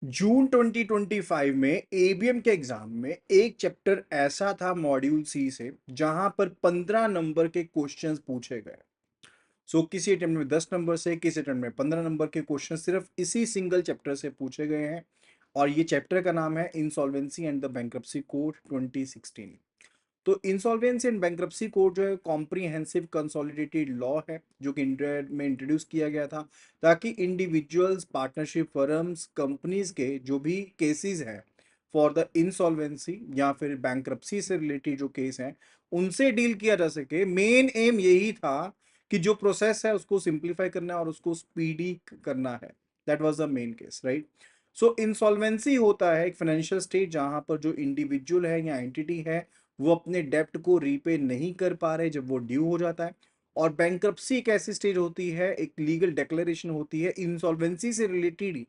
जून 2025 में एबीएम के एग्जाम में एक चैप्टर ऐसा था मॉड्यूल सी से जहां पर 15 नंबर के क्वेश्चंस पूछे गए। किसी अटेम्प्ट में 10 नंबर से, किसी अटेम्प्ट में 15 नंबर के क्वेश्चन सिर्फ इसी सिंगल चैप्टर से पूछे गए हैं। और ये चैप्टर का नाम है insolvency and the bankruptcy code 2016। तो इंसॉल्वेंसी एंड बैंक्रप्सी कोड जो है कॉम्प्रिहेंसिव कंसोलिडेटेड लॉ है जो कि इंडिया में इंट्रोड्यूस किया गया था ताकि इंडिविजुअल्स, पार्टनरशिप फर्म्स, कंपनीज के जो भी केसेस हैं फॉर द इंसॉल्वेंसी या फिर बैंक्रप्सी से रिलेटेड जो केस हैं उनसे डील किया जा सके। मेन एम यही था कि जो प्रोसेस है उसको सिंप्लीफाई करना है और उसको स्पीडी करना है। That was the main case, right. Insolvency होता है एक फाइनेंशियल स्टेट जहां पर जो इंडिविजुअल है या एंटिटी है वो अपने डेप्ट को रीपे नहीं कर पा रहे जब वो ड्यू हो जाता है। और बैंक्रप्सी एक ऐसी स्टेज होती है, एक लीगल डिक्लेरेशन होती है इंसॉल्वेंसी से रिलेटेड ही।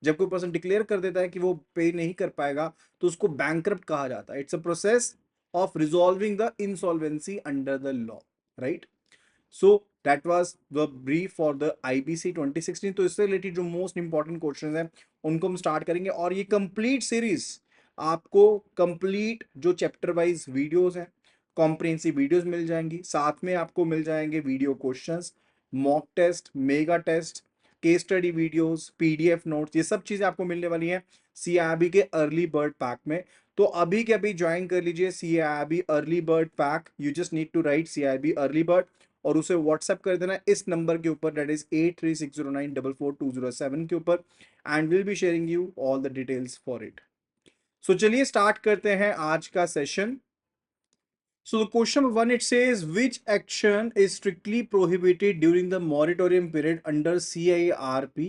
जब कोई पर्सन डिक्लेयर कर देता है कि वो पे नहीं कर पाएगा तो उसको बैंक्रप्ट कहा जाता है। It's a process of resolving the insolvency under the law, right. So that was the brief for the IBC 2016। तो इससे रिलेटेड जो मोस्ट इंपॉर्टेंट क्वेश्चंस हैं उनको हम स्टार्ट करेंगे और ये कंप्लीट सीरीज आपको कंप्लीट जो चैप्टर वाइज वीडियोस हैं, कॉम्प्रिहेंसिव वीडियोस मिल जाएंगी। साथ में आपको मिल जाएंगे video questions, mock test, mega test, case study videos, PDF notes, ये सब चीजें आपको मिलने वाली हैं सीआईबी के अर्ली बर्ड पैक में। तो अभी के अभी ज्वाइन कर लीजिए CIB early bird pack. You just need to write CIB early bird और उसे व्हाट्सएप कर देना इस नंबर के ऊपर, दैट इज 8360944207 के ऊपर, and will be sharing you all the details for it. चलिए स्टार्ट करते हैं आज का session. So the question number one, it says which action is strictly prohibited during the moratorium period under CIRP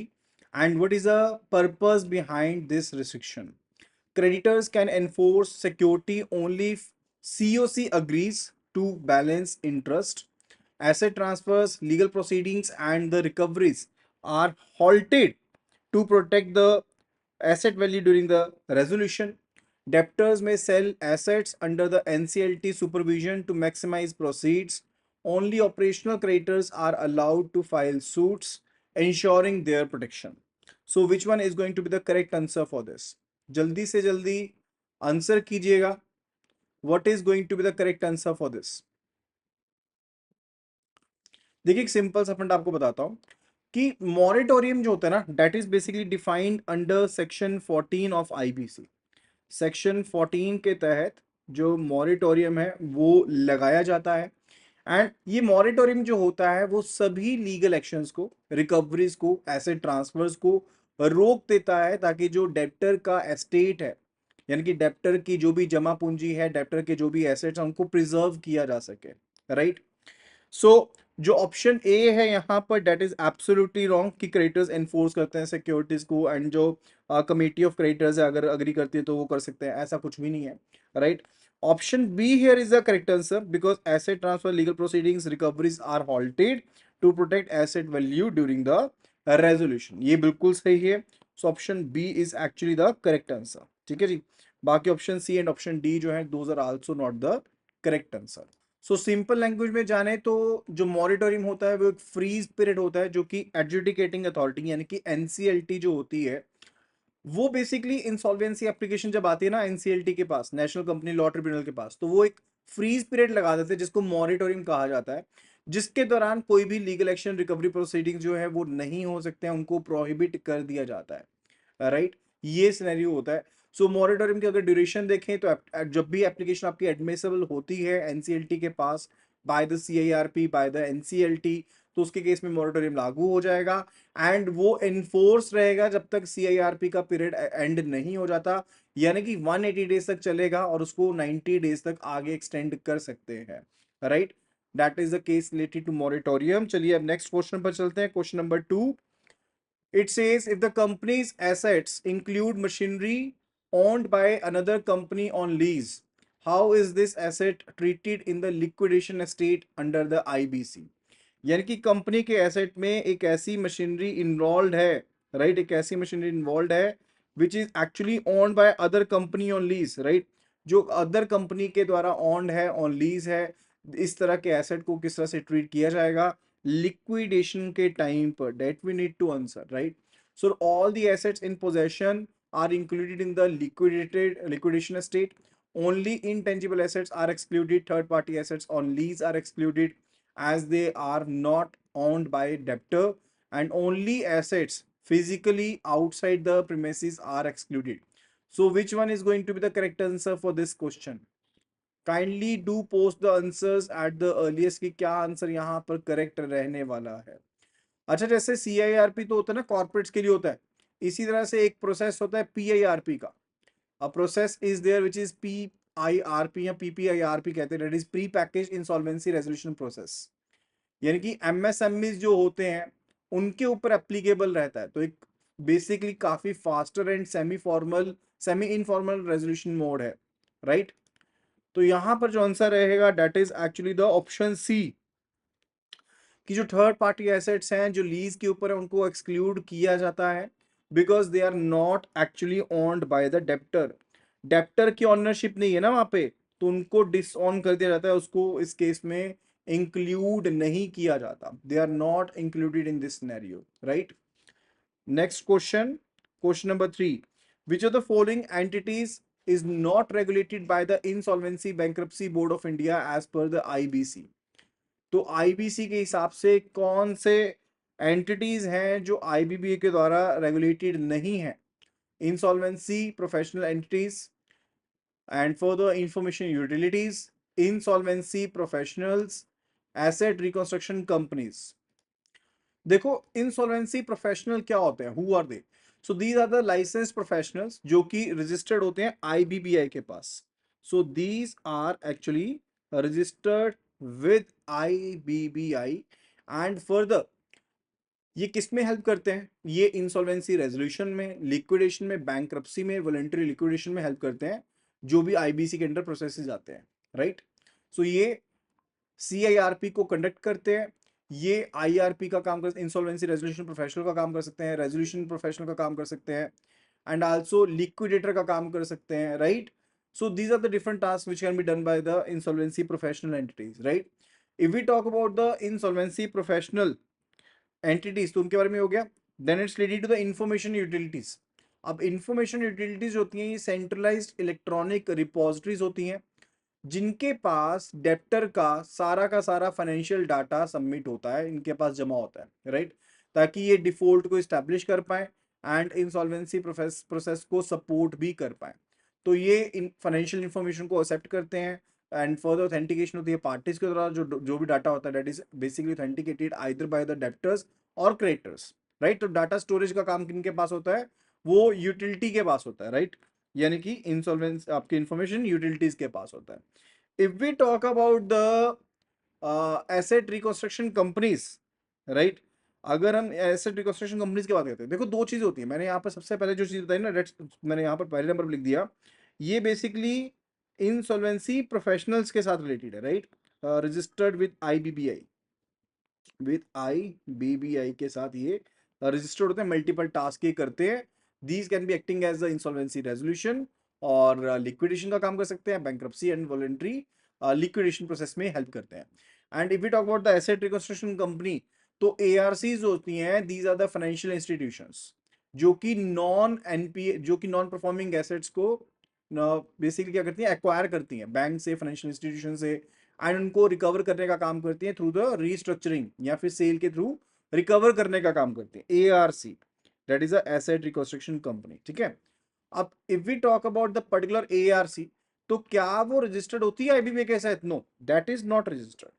and what is the purpose behind this restriction? Creditors can enforce security only if COC agrees to balance interest. Asset transfers, legal proceedings, and the recoveries are halted to protect the asset value during the resolution. Debtors may sell assets under the NCLT supervision to maximize proceeds. Only operational creditors are allowed to file suits, ensuring their protection. So, which one is going to be the correct answer for this? जल्दी से जल्दी answer कीजिएगा। What is going to be the correct answer for this? देखिए एक simple सा fund आपको बताता हूं कि मॉरेटोरियम जो होता है ना, that is basically defined under section 14 of IBC. Section 14 के तहत जो मॉरेटोरियम है वो लगाया जाता है। एंड ये मॉरेटोरियम जो होता है वो सभी लीगल एक्शंस को, रिकवरीज को, एसेट ट्रांसफर्स को रोक देता है ताकि जो डेप्टर का एस्टेट है, यानी कि डेप्टर की जो भी जमा पूंजी है, डेप्टर के जो भी एसेट्स हैं उनको प्रिजर्व किया जा सके, राइट। सो जो ऑप्शन ए है यहाँ पर दैट इज एब्सोल्युटली रॉन्ग कि क्रेडिटर्स एनफोर्स करते हैं सिक्योरिटीज को एंड जो कमेटी ऑफ क्रेडिटर्स है अगर अग्री करती है तो वो कर सकते हैं, ऐसा कुछ भी नहीं है, right. Option B here is the correct answer because asset transfer, legal proceedings, recoveries are halted to protect asset value during the resolution. ये बिल्कुल सही है। So option B is actually the correct answer, ठीक है जी। बाकी option C and option D जो है those are also not the correct answer. Simple language में जाने तो जो मॉरिटोरियम होता है वो एक फ्रीज पीरियड होता है जो कि एडजुडिकेटिंग अथॉरिटी यानी कि एनसीएलटी जो होती है वो बेसिकली इंसॉल्वेंसी एप्लीकेशन जब आती है ना एनसीएलटी के पास, नेशनल कंपनी लॉ ट्रिब्यूनल के पास, तो वो एक फ्रीज पीरियड लगा देते हैं जिसको मॉरिटोरियम कहा जाता है, जिसके दौरान कोई भी लीगल एक्शन, रिकवरी प्रोसीडिंग जो है वो नहीं हो सकते हैं, उनको प्रोहिबिट कर दिया जाता है, राइट। ये सिनेरियो होता है। मॉरेटोरियम की अगर ड्यूरेशन देखें तो जब भी एप्लीकेशन आपकी एडमिसेबल होती है एनसीएलटी के पास by the CIRP, by the NCLT, तो उसके केस में मॉरेटोरियम लागू हो जाएगा एंड वो एनफोर्स रहेगा जब तक सीआईआरपी का पीरियड एंड नहीं हो जाता, यानी कि 180 डेज तक चलेगा और उसको 90 डेज तक आगे एक्सटेंड कर सकते हैं, right. That is the case related to moratorium. चलिए अब नेक्स्ट क्वेश्चन पर चलते हैं। Question number 2, it says if the company's assets include machinery owned by another company on lease, how is this asset treated in the liquidation estate under the IBC? यानी कि company के asset में एक ऐसी machinery involve है, right, एक ऐसी machinery involve है which is actually owned by other company on lease, right, जो अदर कंपनी के द्वारा ओन्ड है, ऑन लीज है। इस तरह के एसेट को किस तरह से ट्रीट किया जाएगा लिक्विडेशन के टाइम पर, that we need to answer, right. So all the assets in possession are included in the liquidation state. Only intangible assets are excluded. Third party assets on lease are excluded as they are not owned by debtor, and only assets physically outside the premises are excluded. So which one is going to be the correct answer for this question? Kindly do post the answers at the earliest कि क्या answer यहाँ पर correct रहने वाला है. अच्छा, जैसे CIRP तो होता है ना, कॉर्पोरेट्स के लिए होता है, इसी तरह से एक प्रोसेस होता है PIRP का. A process is there which is PIRP या PPIRP कहते हैं, that is pre package insolvency resolution process. यानी कि MSMEs जो होते हैं उनके ऊपर एप्लीकेबल रहता है. तो एक बेसिकली काफी faster and semi informal resolution mode है, राइट. तो यहां पर जो आंसर रहेगा that is actually the option C, कि जो थर्ड पार्टी एसेट्स हैं जो लीज के ऊपर है उनको एक्सक्लूड किया जाता है because they are not actually owned by the debtor. Debtor की ऑनरशिप नहीं है ना वहां पे, तो उनको डिसऑन कर दिया जाता है, उसको इस केस में इंक्लूड नहीं किया जाता. They are not included in this scenario, right. Next question, question number 3. Which of the following entities is not regulated by the Insolvency Bankruptcy Board of India as per the IBC. तो IBC के हिसाब से कौन से entities हैं जो आईबीबीए के द्वारा रेगुलेटेड नहीं है? Insolvency professional entities, and further information utilities, insolvency professionals, asset reconstruction companies. देखो, इंसॉल्वेंसी प्रोफेशनल क्या होते हैं? Who are they? So these are the licence professionals जो कि रजिस्टर्ड होते हैं आईबीबीआई के पास. So these are actually registered with IBBI. And further ये किस में हेल्प करते हैं? ये इंसॉल्वेंसी रेजोल्यूशन में, लिक्विडेशन में, बैंक्रप्सी में, वॉलंटरी लिक्विडेशन में हेल्प करते हैं, जो भी आईबीसी के अंडर प्रोसेसेस आते हैं, राइट. सो ये CIRP को कंडक्ट करते हैं, ये IRP का काम कर, इंसॉल्वेंसी रेजोल्यूशन प्रोफेशनल का काम कर सकते हैं, रेजोल्यूशन प्रोफेशनल का काम कर सकते हैं, एंड आल्सो लिक्विडेटर का काम कर सकते हैं, right. So these are the different task which can be done by the insolvency professional entities, right. If we talk about the insolvency professional entities, तो उनके बारे में हो गया. Then it's related to the information utilities. अब information utilities होती हैं, ये सेंट्रलाइज्ड इलेक्ट्रॉनिक रिपोजिटरीज होती हैं जिनके पास डेप्टर का सारा फाइनेंशियल डाटा सबमिट होता है, इनके पास जमा होता है, राइट. ताकि ये डिफॉल्ट को इस्टेब्लिश कर पाए एंड इंसॉल्वेंसी प्रोसेस को सपोर्ट भी कर पाए. तो ये इन फाइनेंशियल इंफॉर्मेशन को एक्सेप्ट करते हैं एंड फर्दर ऑथेंटिकेशन होती है पार्टीज के द्वारा. जो भी डाटा होता है that is basically authenticated either by the debtors और क्रेडिटर्स, राइट. तो डाटा स्टोरेज का काम किनके पास होता है? वो यूटिलिटी के पास होता है, राइट. यानी कि इंसॉल्वेंस आपकी इंफॉर्मेशन यूटिलिटीज के पास होता है. If we talk about the asset reconstruction companies, right, अगर हम एसेट रिकंस्ट्रक्शन कंपनीज की बात करते हैं, देखो दो चीज होती है. मैंने यहाँ पर सबसे पहले जो चीज बताई ना, मैंने यहाँ पर पहले नंबर पर लिख दिया, ये बेसिकली इंसॉल्वेंसी प्रोफेशनल्स के साथ रिलेटेड है, राइट. रजिस्टर्ड विद आईबीबीआई के साथ ये रजिस्टर्ड होते हैं, मल्टीपल टास्क ये करते हैं. These can be acting as the insolvency resolution और लिक्विडेशन का काम कर सकते हैं, bankruptcy and voluntary liquidation process में हेल्प करते हैं. And if we talk about the asset reconstruction company, तो ARCs होती हैं, these are the financial institutions जो कि नॉन परफॉर्मिंग एसेट्स को बेसिकली क्या करती हैं? एक्वायर करती हैं बैंक से, फाइनेंशियल इंस्टीट्यूशन से, एंड उनको रिकवर करने का काम करती हैं थ्रू द रीस्ट्रक्चरिंग या फिर सेल के थ्रू रिकवर करने का काम करती हैं. ARC, that is a asset reconstruction company, ठीक है. अब if we talk about the particular ARC, तो क्या वो रजिस्टर्ड होती है आईबीबीआई के साथ? No, that is not registered.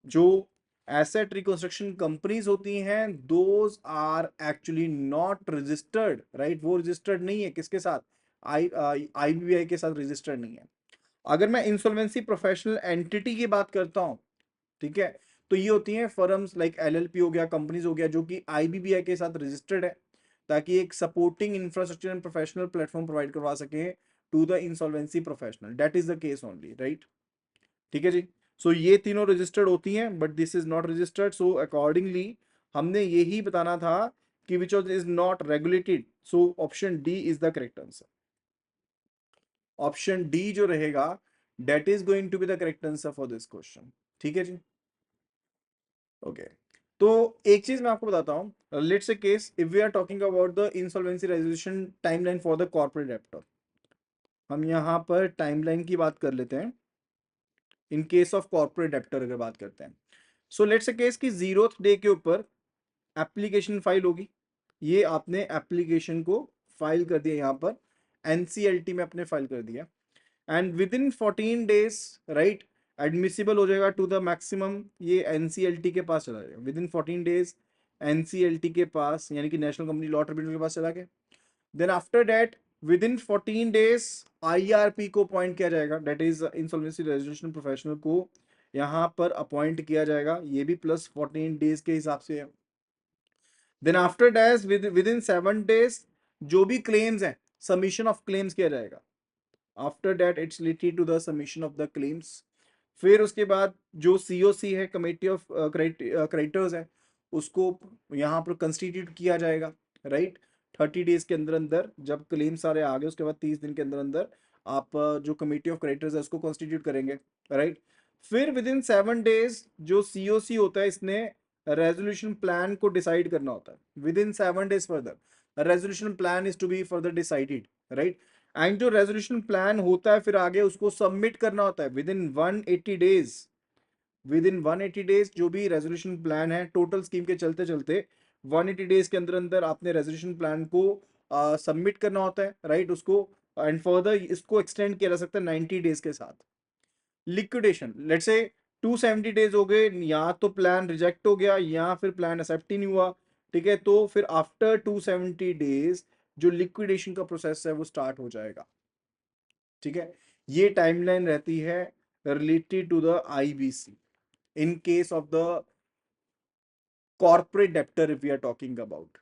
जो एसेट रिकंस्ट्रक्शन कंपनीज होती हैं, those are actually not registered, right. वो रजिस्टर्ड नहीं है किसके साथ? आईबीबीआई के साथ रजिस्टर्ड नहीं है. अगर मैं इंसॉल्वेंसी प्रोफेशनल एंटिटी की बात करता हूं, ठीक है, तो ये होती हैं फर्म्स लाइक LLP हो गया, कंपनीज हो गया, जो कि आईबीबीआई के साथ रजिस्टर्ड है, ताकि एक supporting infrastructure and professional platform provide करवा सके to the insolvency professional. That is the case only, right. ठीक है जी. सो ये तीनों रजिस्टर्ड होती हैं, but this is not registered. So accordingly हमने यही बताना था कि which is not regulated. So option D is the correct answer. Option D जो रहेगा that is going to be the correct answer for this question. ठीक है जी. Okay. तो एक चीज मैं आपको बताता हूँ, let's a case if we are talking about the insolvency resolution timeline for the corporate debtor, हम यहाँ पर टाइमलाइन की बात कर लेते हैं। In case of corporate debtor अगर बात करते हैं, सो लेट्स ए केस की 0th डे के ऊपर एप्लीकेशन फाइल होगी। ये आपने एप्लीकेशन को फाइल कर दिया यहाँ पर, एनसीएलटी में अपने फाइल कर दिया, and with in 14 days right admissible हो जाएगा टू द मैक्सिमम, ये एनसीएलटी के पास चला जाएगा विद इन 14 डेज, एनसीएलटी के पास यानी कि नेशनल कंपनी लॉ ट्रिब्यूनल के पास चला गया। Then after that within 14 days IRP को अपॉइंट किया जाएगा, that is insolvency resolution professional को यहाँ पर अपॉइंट किया जाएगा, ये भी प्लस 14 डेज के हिसाब से है। Then after that within 7 days जो भी क्लेम्स हैं सबमिशन ऑफ क्लेम्स किया जाएगा। After that it's related to the submission of the claims. फिर उसके बाद जो सीओसी है, कमेटी ऑफ क्रेडिटर्स है, उसको यहाँ पर कंस्टिट्यूट किया जाएगा राइट। 30 डेज के अंदर अंदर जब क्लेम सारे आ गए उसके बाद 30 दिन के अंदर अंदर आप जो कमेटी ऑफ क्रेडिटर्स है उसको कॉन्स्टिट्यूट करेंगे राइट। फिर विद इन 7 डेज जो सीओसी होता है इसने रेजोल्यूशन प्लान को डिसाइड करना होता है। Within 7 days further resolution plan is to be further decided right. And जो रेजोल्यूशन प्लान होता है फिर आगे उसको सबमिट करना होता है within 180 days. Within 180 days जो भी रेजोल्यूशन प्लान है टोटल स्कीम के चलते चलते 180 डेज के अंदर अंदर आपने रेजोल्यूशन प्लान को सबमिट करना होता है राइट उसको। एंड फर्दर इसको एक्सटेंड किया जा सकता है 90 डेज के साथ। लिक्विडेशन लेट्स से 270 डेज हो गए, या तो प्लान रिजेक्ट हो गया या फिर प्लान एक्सेप्ट ही नहीं हुआ, ठीक है, तो फिर आफ्टर 270 डेज जो लिक्विडेशन का प्रोसेस है वो स्टार्ट हो जाएगा, ठीक है। ये टाइमलाइन रहती है related to the IBC in case of the corporate debtor if we are talking about.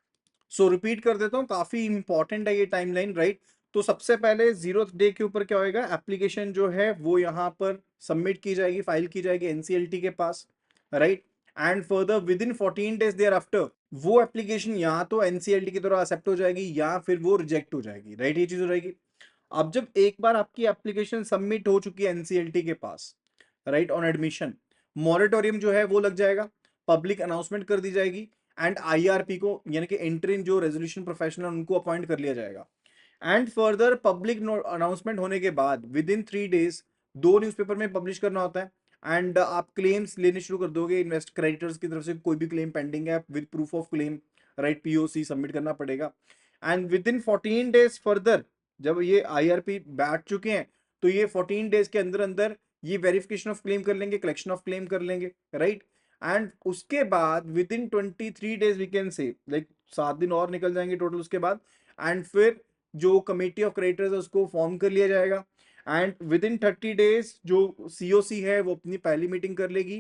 So repeat कर देता हूँ, काफी इंपॉर्टेंट है ये टाइमलाइन राइट। तो सबसे पहले 0th डे के ऊपर क्या होएगा, एप्लीकेशन जो है वो यहाँ पर सबमिट की जाएगी, फाइल की जाएगी एनसीएलटी के पास right. And further within 14 days thereafter वो एप्लीकेशन या तो एनसीएलटी की तरह एक्सेप्ट हो जाएगी या फिर वो रिजेक्ट हो जाएगी राइट, ये चीज हो जाएगी। अब जब एक बार आपकी एप्लीकेशन सबमिट हो चुकी है एनसीएलटी के पास राइट ऑन एडमिशन, मॉरेटोरियम जो है वो लग जाएगा, पब्लिक अनाउंसमेंट कर दी जाएगी एंड आईआरपी को यानी कि इंटरिम जो रेजोल्यूशन प्रोफेशनल उनको अपॉइंट कर लिया जाएगा। एंड फर्दर पब्लिक अनाउंसमेंट होने के बाद विद इन 3 डेज 2 न्यूज़पेपर में पब्लिश करना होता है। एंड आप क्लेम्स लेने शुरू कर दोगे इन्वेस्ट क्रेडिटर्स की तरफ से, कोई भी क्लेम पेंडिंग है with proof of claim right, POC submit करना पड़ेगा। And with in 14 days further जब ये आईआरपी बैठ चुके हैं तो ये 14 डेज के अंदर अंदर ये वेरिफिकेशन ऑफ क्लेम कर लेंगे, कलेक्शन ऑफ क्लेम कर लेंगे राइट। एंड उसके बाद within 23 days we can say like 7 दिन और निकल जाएंगे टोटल उसके बाद। एंड फिर जो कमेटी ऑफ क्रेडिटर्स है उसको फॉर्म कर लिया जाएगा। एंड विद इन 30 डेज जो सीओसी है वो अपनी पहली मीटिंग कर लेगी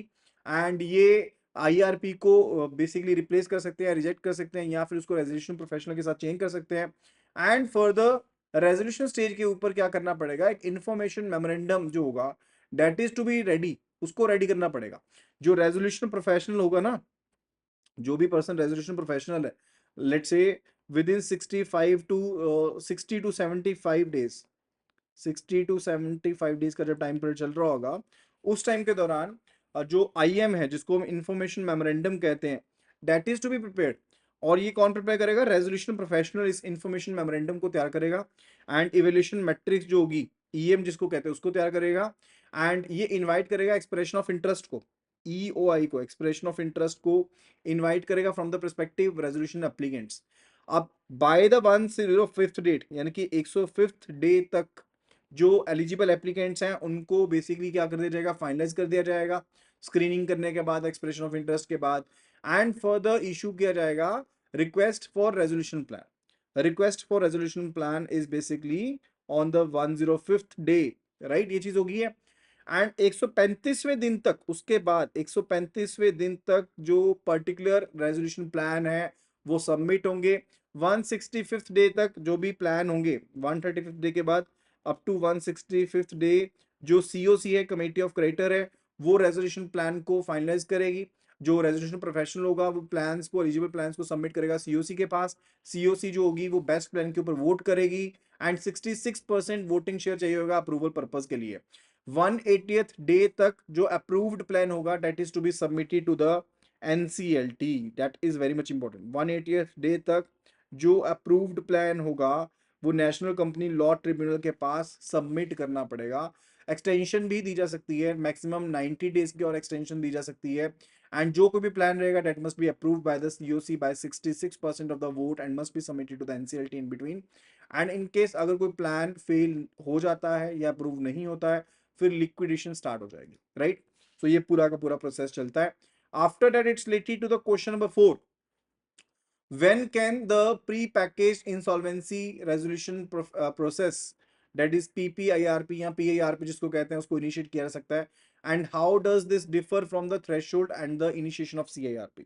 एंड ये आईआरपी को बेसिकली रिप्लेस कर सकते हैं, रिजेक्ट कर सकते हैं या फिर उसको रेजोल्यूशन प्रोफेशनल के साथ चेंज कर सकते हैं। एंड फर्दर रेजोल्यूशन स्टेज के ऊपर क्या करना पड़ेगा, एक इंफॉर्मेशन मेमोरेंडम जो होगा that is to be ready, उसको रेडी करना पड़ेगा। जो रेजोल्यूशन प्रोफेशनल होगा ना, जो भी पर्सन रेजोल्यूशन प्रोफेशनल है, let's say within 60 to 75 days 60 to 75 days का जब टाइम पीरियड चल रहा होगा उस टाइम के दौरान जो आईएम है जिसको हम इंफॉर्मेशन मेमोरेंडम कहते हैं that is to be prepared. और ये कौन प्रिपेयर करेगा, रेजोल्यूशन प्रोफेशनल इस इंफॉर्मेशन मेमोरेंडम को तैयार करेगा। एंड इवेल्यूशन मैट्रिक्स जो होगी ईएम जिसको कहते हैं उसको तैयार करेगा। एंड ये इनवाइट करेगा एक्सप्रेशन ऑफ इंटरेस्ट को, ईओआई को, एक्सप्रेशन ऑफ इंटरेस्ट को इनवाइट करेगा from the perspective resolution applicants. अब बाय द 105th डेट यानी कि 105th डे तक जो एलिजिबल एप्लीकेंट्स हैं उनको बेसिकली क्या कर दिया जाएगा, फाइनलाइज कर दिया जाएगा स्क्रीनिंग करने के बाद, एक्सप्रेशन ऑफ इंटरेस्ट के बाद। एंड फर्दर इशू किया जाएगा request for resolution plan. Request for resolution plan is basically on the 105th day right, ये चीज होगी है। एंड 135वें दिन तक, उसके बाद 135वें दिन तक जो पर्टिकुलर रेजोल्यूशन प्लान है वो सबमिट होंगे। 165th डे तक जो भी प्लान होंगे 135th डे के बाद अप टू 165th डे जो सीओसी है, कमेटी ऑफ क्रेडिटर है, वो रेजोल्यूशन प्लान को फाइनलाइज करेगी। जो रेजोल्यूशन प्रोफेशनल होगा वो प्लान्स को, एलिजिबल प्लान्स को सबमिट करेगा सीओसी के पास। सीओसी जो होगी वो बेस्ट प्लान के ऊपर वोट करेगी एंड 66% वोटिंग शेयर चाहिए होगा अप्रूवल पर्पज के लिए। 180th डे तक जो अप्रूव्ड प्लान होगा that is to be submitted to the NCLT, that is very much important. 180 day तक जो अप्रूव्ड प्लान होगा वो नेशनल कंपनी लॉ ट्रिब्यूनल के पास सबमिट करना पड़ेगा। एक्सटेंशन भी दी जा सकती है, मैक्सिमम 90 डेज की और एक्सटेंशन दी जा सकती है। एंड जो कोई भी प्लान रहेगा that must be approved by the CoC by 66% of the vote and must be submitted to the NCLT in between. And in case अगर कोई प्लान फेल हो जाता है या अप्रूव नहीं होता है, फिर लिक्विडेशन स्टार्ट हो जाएगी, राइट। सो ये पूरा का पूरा प्रोसेस चलता है। After that it's related to the question number 4. When can the pre-packaged insolvency resolution process, that is PPIRP या PIRP जिसको कहते हैं, उसको इनिशिएट किया जा सकता है? And how does this differ from the threshold and the initiation of CIRP?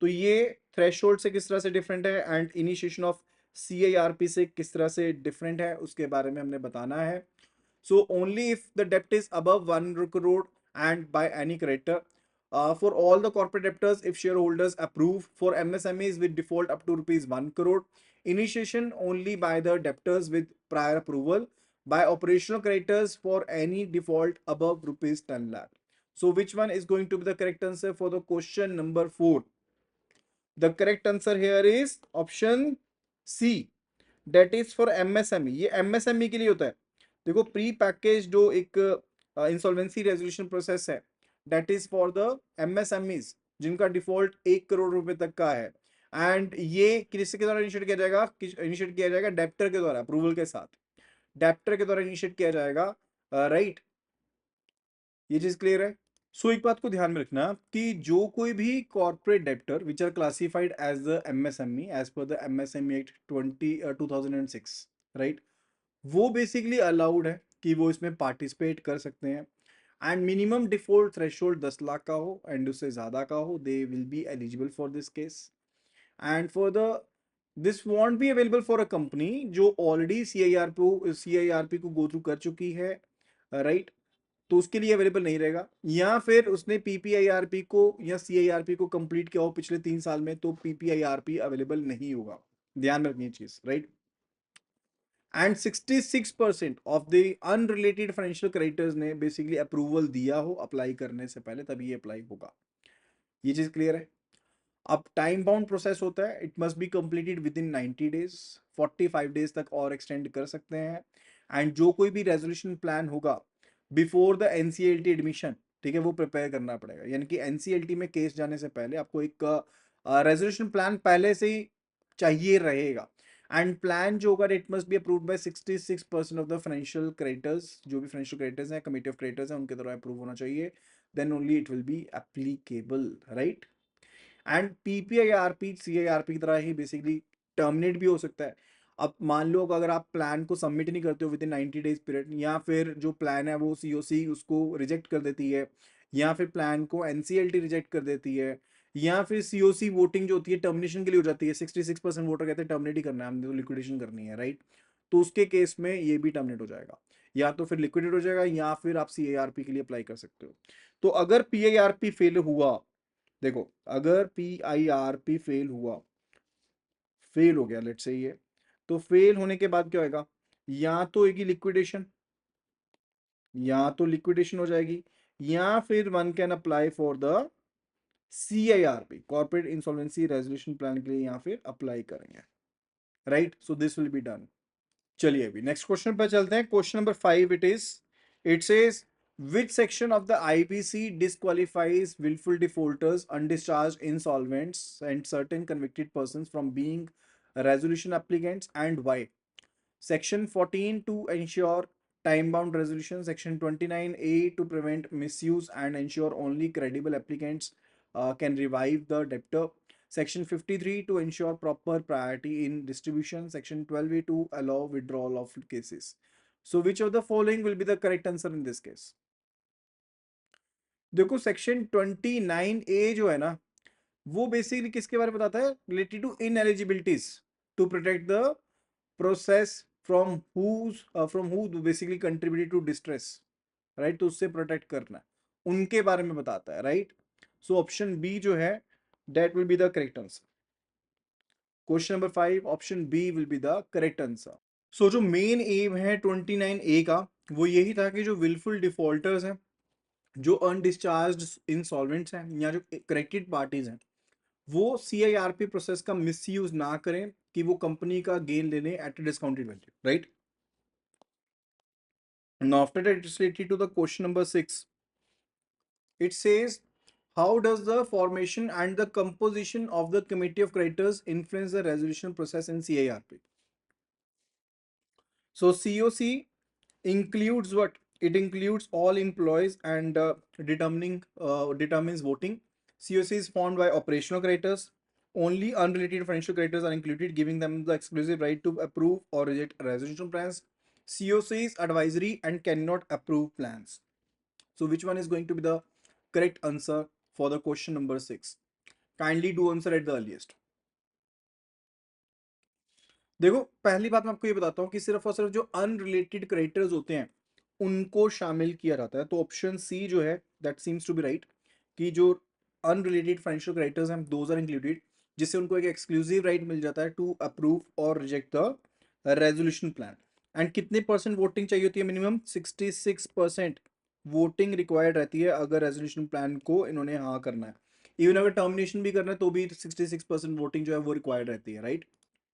तो ये थ्रेशोल्ड से किस तरह से डिफरेंट है एंड इनिशिएशन ऑफ CIRP से किस तरह से डिफरेंट है, उसके बारे में हमने बताना है। So only if the debt is above 1 crore and by any creditor. For all the corporate debtors, if shareholders approve. For MSMEs with default up to rupees 1 crore. Initiation only by the debtors with prior approval. By operational creditors for any default above rupees 10 lakh. So which one is going to be the correct answer for the question number 4? The correct answer here is option C. That is for MSME. ये MSME के लिए होता है। देखो pre package जो एक insolvency resolution process है, that is for the MSMEs जिनका डिफॉल्ट 1 करोड़ रुपए तक का है। एंड ये किसके द्वारा इनिशिएट किया जाएगा? इनिशिएट किया जाएगा डेप्टर के द्वारा, अप्रूवल के साथ डेप्टर के द्वारा इनिशिएट किया जाएगा, राइट। ये चीज क्लियर है। सो एक बात को ध्यान में रखना कि जो कोई भी corporate debtor which are classified as the MSME as per the MSME act 2006, right, वो बेसिकली अलाउड है कि वो इसमें पार्टिसिपेट कर सकते हैं। And minimum default threshold 10 lakh का हो एंड उससे ज्यादा का हो, they will be eligible for this case. And for the this won't be available for a company जो ऑलरेडी सीआईआरपी को गो थ्रू कर चुकी है, राइट, तो उसके लिए अवेलेबल नहीं रहेगा। या फिर उसने पीपीआईआरपी को या सीआईआरपी को कंप्लीट किया हो पिछले 3 साल में, तो पीपीआईआरपी अवेलेबल नहीं होगा। ध्यान में रखनी चीज, right. And 66% of the unrelated financial creditors ने बेसिकली अप्रूवल दिया हो अप्लाई करने से पहले, तभी ये अप्लाई होगा। ये चीज क्लियर है। अब टाइम बाउंड प्रोसेस होता है, it must be completed with in 90 days, 45 days तक और एक्सटेंड कर सकते हैं। एंड जो कोई भी रेजोल्यूशन प्लान होगा बिफोर द एनसीएलटी एडमिशन, ठीक है, वो प्रिपेयर करना पड़ेगा। यानी कि एनसीएलटी में केस जाने से पहले आपको एक रेजोल्यूशन प्लान पहले से ही चाहिए रहेगा। एंड प्लान जो होगा it must be approved by 66% of the financial creditors, जो भी फाइनेंशियल क्रेडिटर्स हैं, कमिटी ऑफ क्रेडिटर्स हैं, उनके द्वारा अप्रूव होना चाहिए, then only it will be applicable, right. And PPIRP CIRP की तरह ही बेसिकली टर्मिनेट भी हो सकता है। अब मान लो अगर आप प्लान को सबमिट नहीं करते हो विद इन 90 डेज पीरियड, या फिर जो प्लान है वो सीओसी उसको रिजेक्ट कर देती है, या फिर प्लान को एनसीएलटी रिजेक्ट कर देती है, या फिर सीओसी वोटिंग जो होती है टर्मिनेशन के लिए हो जाती है, 66% वोटर कहते हैं टर्मिनेट ही करना है, हमने तो लिक्विडेशन करनी है, राइट। तो उसके केस में ये भी टर्मिनेट हो जाएगा, या तो फिर लिक्विडेट हो जाएगा या फिर आप सीआईआरपी के लिए अप्लाई कर सकते हो। तो अगर पीआईआरपी फेल हुआ, देखो अगर PIRP फेल हो गया लेट्स से ये, तो फेल होने के बाद क्या होगा? या तो होगी लिक्विडेशन, या तो लिक्विडेशन हो जाएगी, या फिर one can apply for the CIRP, corporate insolvency resolution plan के लिए, या फिर अप्लाई करेंगे, right. So this will be done. चलिए अभी नेक्स्ट क्वेश्चन पर चलते हैं। Question number 5 it says which section of the IBC disqualifies willful defaulters, undischarged insolvents and certain convicted persons from being resolution applicants, and why? Section 14 to ensure time bound resolution, section 29A to prevent misuse and ensure only credible applicants can revive the debtor, section 53 to ensure proper priority in distribution, section 12A to allow withdrawal of cases. So which of the following will be the correct answer in this case? देखो section 29A जो है ना, वो basically किसके बारे में बताता है? Related to ineligibilities to protect the process from who basically contributed to distress, right. तो उससे प्रोटेक्ट करना, उनके बारे में बताता है, राइट। सो ऑप्शन बी जो है that will be the correct answer. Question number 5 option B will be the correct answer. So जो मेन एम है 29A का, वो यही था कि जो विलफुल डिफॉल्टर्स हैं जो अनडिस्चार्ज्ड इंसॉल्वेंट्स हैं या जो करेक्टेड पार्टीज हैं वो सीआईआरपी प्रोसेस का मिसयूज ना करें कि वो कंपनी का गेन ले लें eight discounted value, right? Now after that it's related to the question number 6. It says, how does the formation and the composition of the committee of creditors influence the resolution process in CIRP? So COC includes what? It includes all employees and determines voting. COC is formed by operational creditors. Only unrelated financial creditors are included, giving them the exclusive right to approve or reject resolution plans. COC is advisory and cannot approve plans. So which one is going to be the correct answer for the question number 6? Kindly do answer at the earliest. देखो पहली बात मैं आपको ये बताता हूँ कि सिर्फ और सिर्फ जो अनरिलेटेड क्रेडिटर्स होते हैं उनको शामिल किया जाता है। तो ऑप्शन सी जो है that seems to be right कि जो अनरिलेटेड फाइनेंशियल क्रेडिटर्स हैं दोज आर इंक्लूडेड, जिससे उनको एक एक्सक्लूसिव राइट मिल जाता है टू अप्रूव और reject the resolution plan. And कितने परसेंट वोटिंग चाहिए होती है? मिनिमम 66% वोटिंग रिक्वायर्ड रहती है अगर रेजोल्यूशन प्लान को इन्होंने हाँ करना है। इवन अगर टर्मिनेशन भी करना है तो भी 66% वोटिंग जो है वो रिक्वायर्ड रहती है, राइट?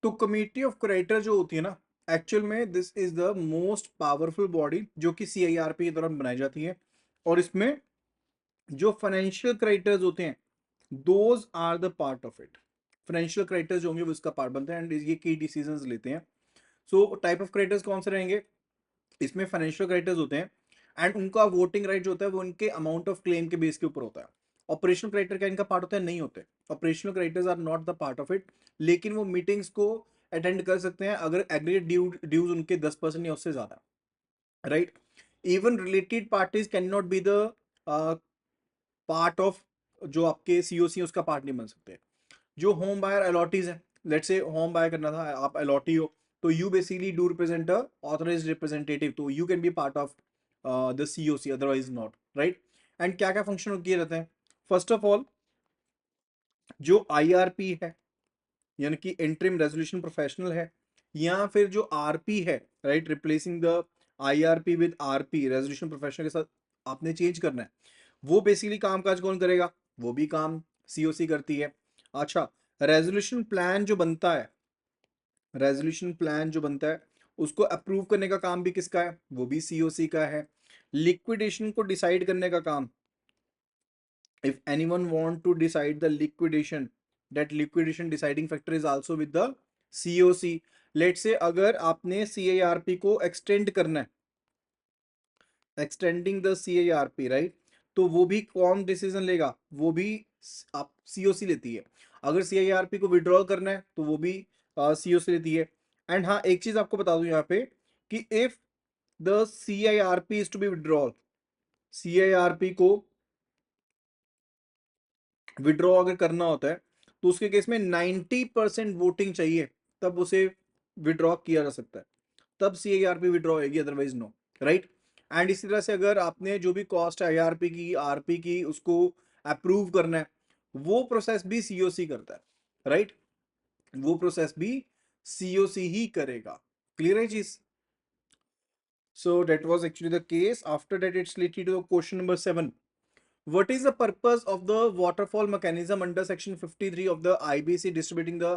तो कमेटी ऑफ क्रेडिटर जो होती है ना, एक्चुअल में this is the most powerful body जो कि सीआईआरपी के दौरान बनाई जाती है। और इसमें जो फाइनेंशियल क्रेडिटर्स होते हैं those are the part of it. Financial creditors जो होंगे वो इसका पार्ट बनते हैं एंड ये की डिसीजंस लेते हैं। सो टाइप ऑफ क्रेडिटर्स कौन से रहेंगे? इसमें फाइनेंशियल क्रेडिटर्स होते हैं एंड उनका वोटिंग राइट जो होता है वो उनके अमाउंट ऑफ क्लेम के बेस के ऊपर होता है। ऑपरेशनल क्रेडिटर क्या इनका पार्ट होता है? नहीं होते। Operational creditors are not the part of it, लेकिन वो मीटिंग्स को अटेंड कर सकते हैं अगर एग्रीगेट ड्यूज उनके 10% या उससे ज्यादा, right? Even related parties cannot be the part of जो आपके सीओसी उसका पार्ट नहीं बन सकते। जो होम बायर अलॉटीज है, लेट्स से होम बाय करना था, आप अलॉटी हो, तो you basically do represent a authorised representative, तो you can be part of the COC, otherwise not, right? And क्या क्या फंक्शन किए जाते हैं? फर्स्ट ऑफ ऑल जो आईआरपी है यानी कि इंटरिम रेजोल्यूशन प्रोफेशनल है, या फिर जो आरपी है, right, replacing the IRP with RP, resolution professional के साथ आपने चेंज करना है, वो बेसिकली कामकाज कौन करेगा? वो भी काम सीओसी करती है। अच्छा, रेजोल्यूशन प्लान जो बनता है, रेजोल्यूशन प्लान जो बनता है उसको अप्रूव करने का काम भी किसका है? वो भी सीओसी का है। लिक्विडेशन को डिसाइड करने का काम, if anyone want to decide the liquidation, that liquidation deciding factor is also with the COC. let's say अगर आपने CIRP को एक्सटेंड करना है, एक्सटेंडिंग द CIRP, राइट, तो वो भी कौन डिसीजन लेगा? वो भी आप COC लेती है। अगर CIRP को विड्रॉल करना है तो वो भी COC लेती है। एंड हाँ, एक चीज आपको बता दूं यहाँ पे कि if the CIRP is to be withdrawal, CIRP को विड्रॉ अगर करना होता है तो उसके केस में 90% वोटिंग चाहिए, तब उसे विड्रॉ किया जा सकता है, तब सीआईआरपी विड्रॉ होगी, अदरवाइज नो, राइट? एंड इसी तरह से अगर आपने जो भी कॉस्ट है आईआरपी की, आरपी की, उसको अप्रूव करना है, वो प्रोसेस भी सीओसी करता है, राइट? वो प्रोसेस भी सीओसी ही करेगा। क्लियर है चीज? So that was actually the case. After that it's related to question number 7. What is the purpose of the waterfall mechanism under section 53 of the IBC distributing the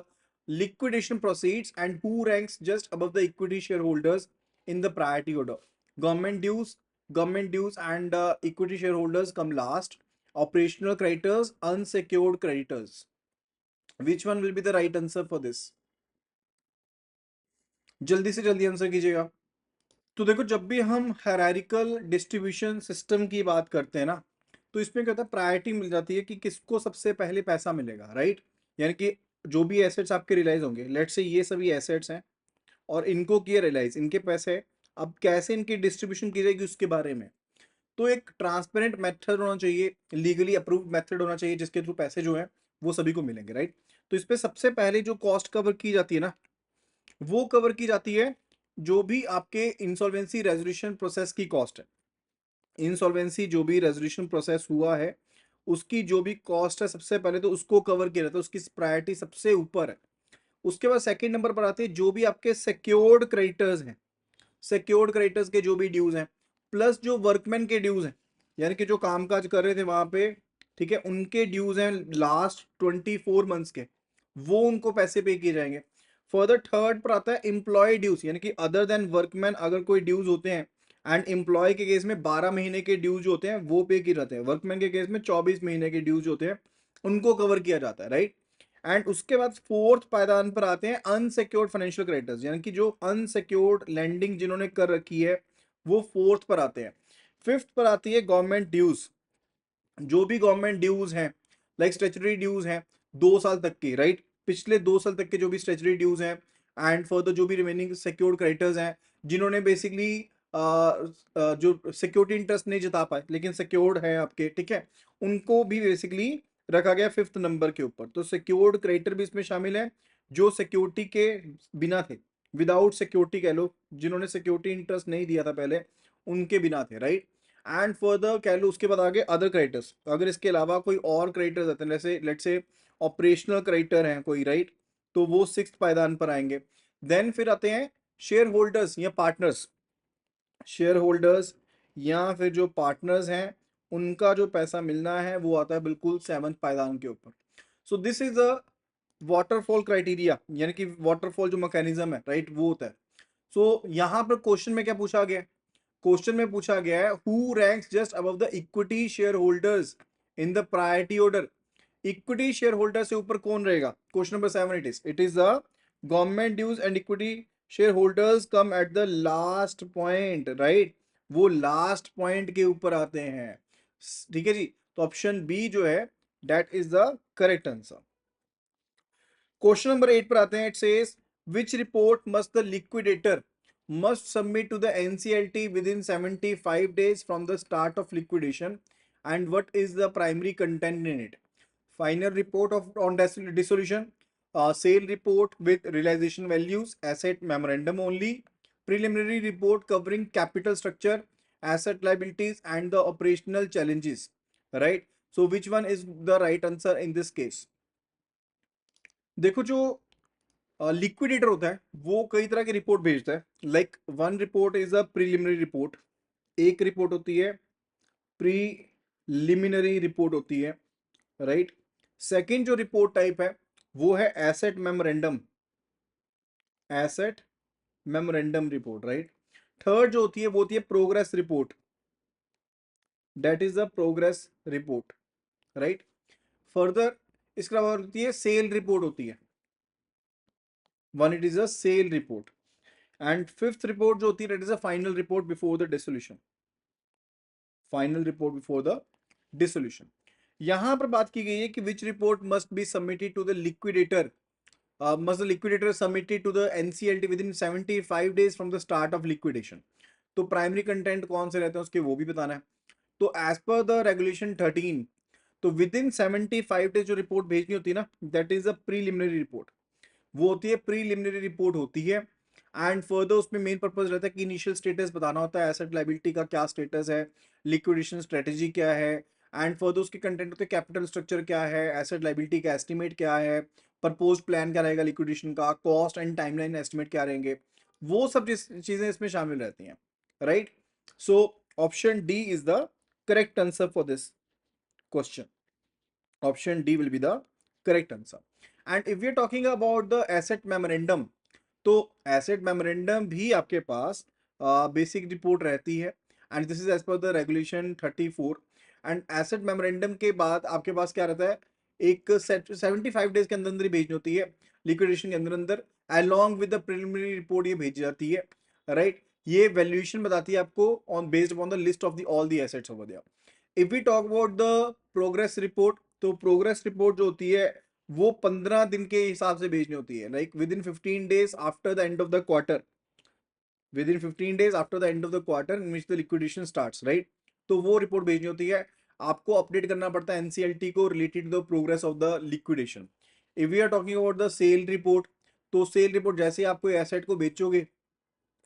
liquidation proceeds, and who ranks just above the equity shareholders in the priority order? Government dues, and equity shareholders come last. Operational creditors, unsecured creditors. Which one will be the right answer for this? जल्दी से जल्दी answer कीजिएगा। तो देखो जब भी हम hierarchical distribution system की बात करते हैं ना, तो इसमें क्या होता है? प्रायोरिटी मिल जाती है कि किसको सबसे पहले पैसा मिलेगा, राइट? यानी कि जो भी एसेट्स आपके रियलाइज होंगे, लेट्स से ये सभी एसेट्स हैं और इनको किए रियलाइज, इनके पैसे, अब कैसे इनकी डिस्ट्रीब्यूशन की जाएगी उसके बारे में। तो एक ट्रांसपेरेंट मेथड होना चाहिए, लीगली अप्रूव्ड मेथड होना चाहिए जिसके थ्रू पैसे जो है वो सभी को मिलेंगे, राइट? तो इस पे सबसे पहले जो कॉस्ट कवर की जाती है ना, वो कवर की जाती है जो भी आपके इंसॉल्वेंसी रेजोल्यूशन प्रोसेस की कॉस्ट है। इंसॉल्वेंसी जो भी रेजोल्यूशन प्रोसेस हुआ है उसकी जो भी कॉस्ट है, सबसे पहले तो उसको कवर किया जाता है, उसकी प्रायोरिटी सबसे ऊपर है। उसके बाद सेकंड नंबर पर आते हैं जो भी आपके सिक्योर्ड क्रेडिटर्स हैं, सिक्योर्ड क्रेडिटर्स के जो भी ड्यूज हैं, प्लस जो वर्कमैन के ड्यूज हैं, यानी कि जो कामकाज कर रहे थे वहां पे, ठीक है, उनके ड्यूज हैं लास्ट 24 मंथ्स के, वो उनको पैसे पे किए जाएंगे। फर्दर थर्ड पर आता है एम्प्लॉय ड्यूज, यानी कि अदर देन वर्कमैन अगर कोई ड्यूज होते हैं, एंड एम्प्लॉय के केस में 12 महीने के ड्यूज होते हैं वो पे किए जाते हैं, वर्कमैन के केस में 24 महीने के ड्यूज होते हैं, उनको कवर किया जाता है, राइट। एंड उसके बाद फोर्थ पायदान पर आते हैं अनसिक्योर्ड फाइनेंशियल क्रेडिटर्स, यानी कि जो अनसिक्योर्ड लैंडिंग जिन्होंने कर रखी है वो फोर्थ पर आते हैं। फिफ्थ पर आती है गवर्नमेंट ड्यूज, जो भी गवर्नमेंट ड्यूज हैं, लाइक स्टेचुटरी ड्यूज हैं 2 साल तक की, राइट, पिछले 2 साल तक के जो भी स्टेचुटरी ड्यूज हैं, एंड फर्दर जो भी रिमेनिंग सिक्योर्ड क्रेडिटर्स हैं, जिन्होंने बेसिकली जो सिक्योरिटी इंटरेस्ट नहीं जता पाए लेकिन सिक्योर्ड है आपके, ठीक है, उनको भी बेसिकली रखा गया फिफ्थ नंबर के ऊपर। तो सिक्योर्ड क्रेडिटर भी इसमें शामिल है, जो सिक्योरिटी के बिना थे, विदाउट सिक्योरिटी कह लो, जिन्होंने सिक्योरिटी इंटरेस्ट नहीं दिया था पहले, उनके बिना थे, राइट। एंड फर्दर कह लो उसके बाद आगे अदर क्रेडिटर्स, अगर इसके अलावा कोई और क्रेडिटर्स आते हैं, जैसे लेट्स से ऑपरेशनल क्रेडिटर हैं कोई, राइट, तो वो सिक्स्थ पायदान पर आएंगे। देन फिर आते हैं शेयर होल्डर्स या पार्टनर्स, शेयर होल्डर्स या फिर जो पार्टनर्स हैं, उनका जो पैसा मिलना है वो आता है बिल्कुल सेवंथ पायदान के ऊपर। So this is a waterfall criteria, यानी कि वाटरफॉल जो मैकेनिज्म है, राइट, वो होता है। सो यहाँ पर क्वेश्चन में क्या पूछा गया है, क्वेश्चन में पूछा गया है who ranks just above the equity share holders in the priority order. Equity share holder से ऊपर कौन रहेगा, question number 7 it is the government dues and equity share holders come at the last point, right, वो last point के ऊपर आते हैं, ठीक है जी। तो ऑप्शन बी जो है that is the correct answer. Question number 8 पर आते हैं, it says which report must the liquidator must submit to the NCLT within 75 days from the start of liquidation, and what is the primary content in it? Final report of on dissolution, sale report with realization values, asset memorandum only, preliminary report covering capital structure, asset liabilities and the operational challenges, right? So which one is the right answer in this case? देखो जो liquidator होता है वो कई तरह की report भेजता है, like one report is a preliminary report, एक रिपोर्ट होती है प्रीलिमिनरी रिपोर्ट होती है, राइट। सेकंड जो रिपोर्ट टाइप है वो है asset memorandum, asset memorandum report, right. Third जो होती है वो होती है progress report, that is the progress report, right. Further इसके अलावा होती है सेल रिपोर्ट होती है, one it is a sale report. And fifth report जो होती है that is a final report before the dissolution, final report before the dissolution. यहां पर बात की गई है कि which report must be submitted to the liquidator, must the liquidator submit it to the NCLT within 75 days from the start of liquidation। तो primary content कौन से रहते हैं उसके वो भी बताना है। तो एज पर द रेगुलेशन 13, तो विद इन 75 डेज जो रिपोर्ट भेजनी होती है ना, that is a preliminary report, वो होती है प्रीलिमिनरी रिपोर्ट होती है। एंड फर्दर उसमें मेन पर्पज रहता है कि इनिशियल स्टेटस बताना होता है, एसेट लाइबिलिटी का क्या स्टेटस है, लिक्विडेशन स्ट्रेटेजी क्या है, एंड फर्दर उसके कंटेंट होते हैं कैपिटल स्ट्रक्चर क्या है, एसेट लाइबिलिटी का एस्टिमेट क्या है, प्रपोज प्लान क्या रहेगा लिक्विडेशन का, कॉस्ट एंड टाइमलाइन एस्टिमेट क्या रहेंगे, वो सब चीजें इसमें शामिल रहती हैं, right. So option D is the correct answer for this question, option D will be the correct answer। and if we are talking about the asset memorandum, तो एसेट मेमोरेंडम भी आपके पास बेसिक रिपोर्ट रहती है, and this is as per the regulation 34। And asset memorandum के बाद आपके पास क्या रहता है, एक 75 डेज के अंदर अंदर ही भेजनी होती है, लिक्विडेशन के अंदर अंदर, along with the preliminary report ये भेजी जाती है, राइट। ये वैल्यूएशन बताती है आपको on based upon the list of the all the assets over there. If we talk about the progress report, तो प्रोग्रेस रिपोर्ट जो होती है वो 15 दिन के हिसाब से भेजनी होती है, like with in 15 days after the end of the quarter, with in 15 days after the end of the quarter in which the liquidation starts, right. तो वो रिपोर्ट भेजनी होती है, आपको अपडेट करना पड़ता है एनसीएलटी को related to the progress of the liquidation. If we are talking about the sale report, तो सेल रिपोर्ट जैसे ही आप कोई एसेट को बेचोगे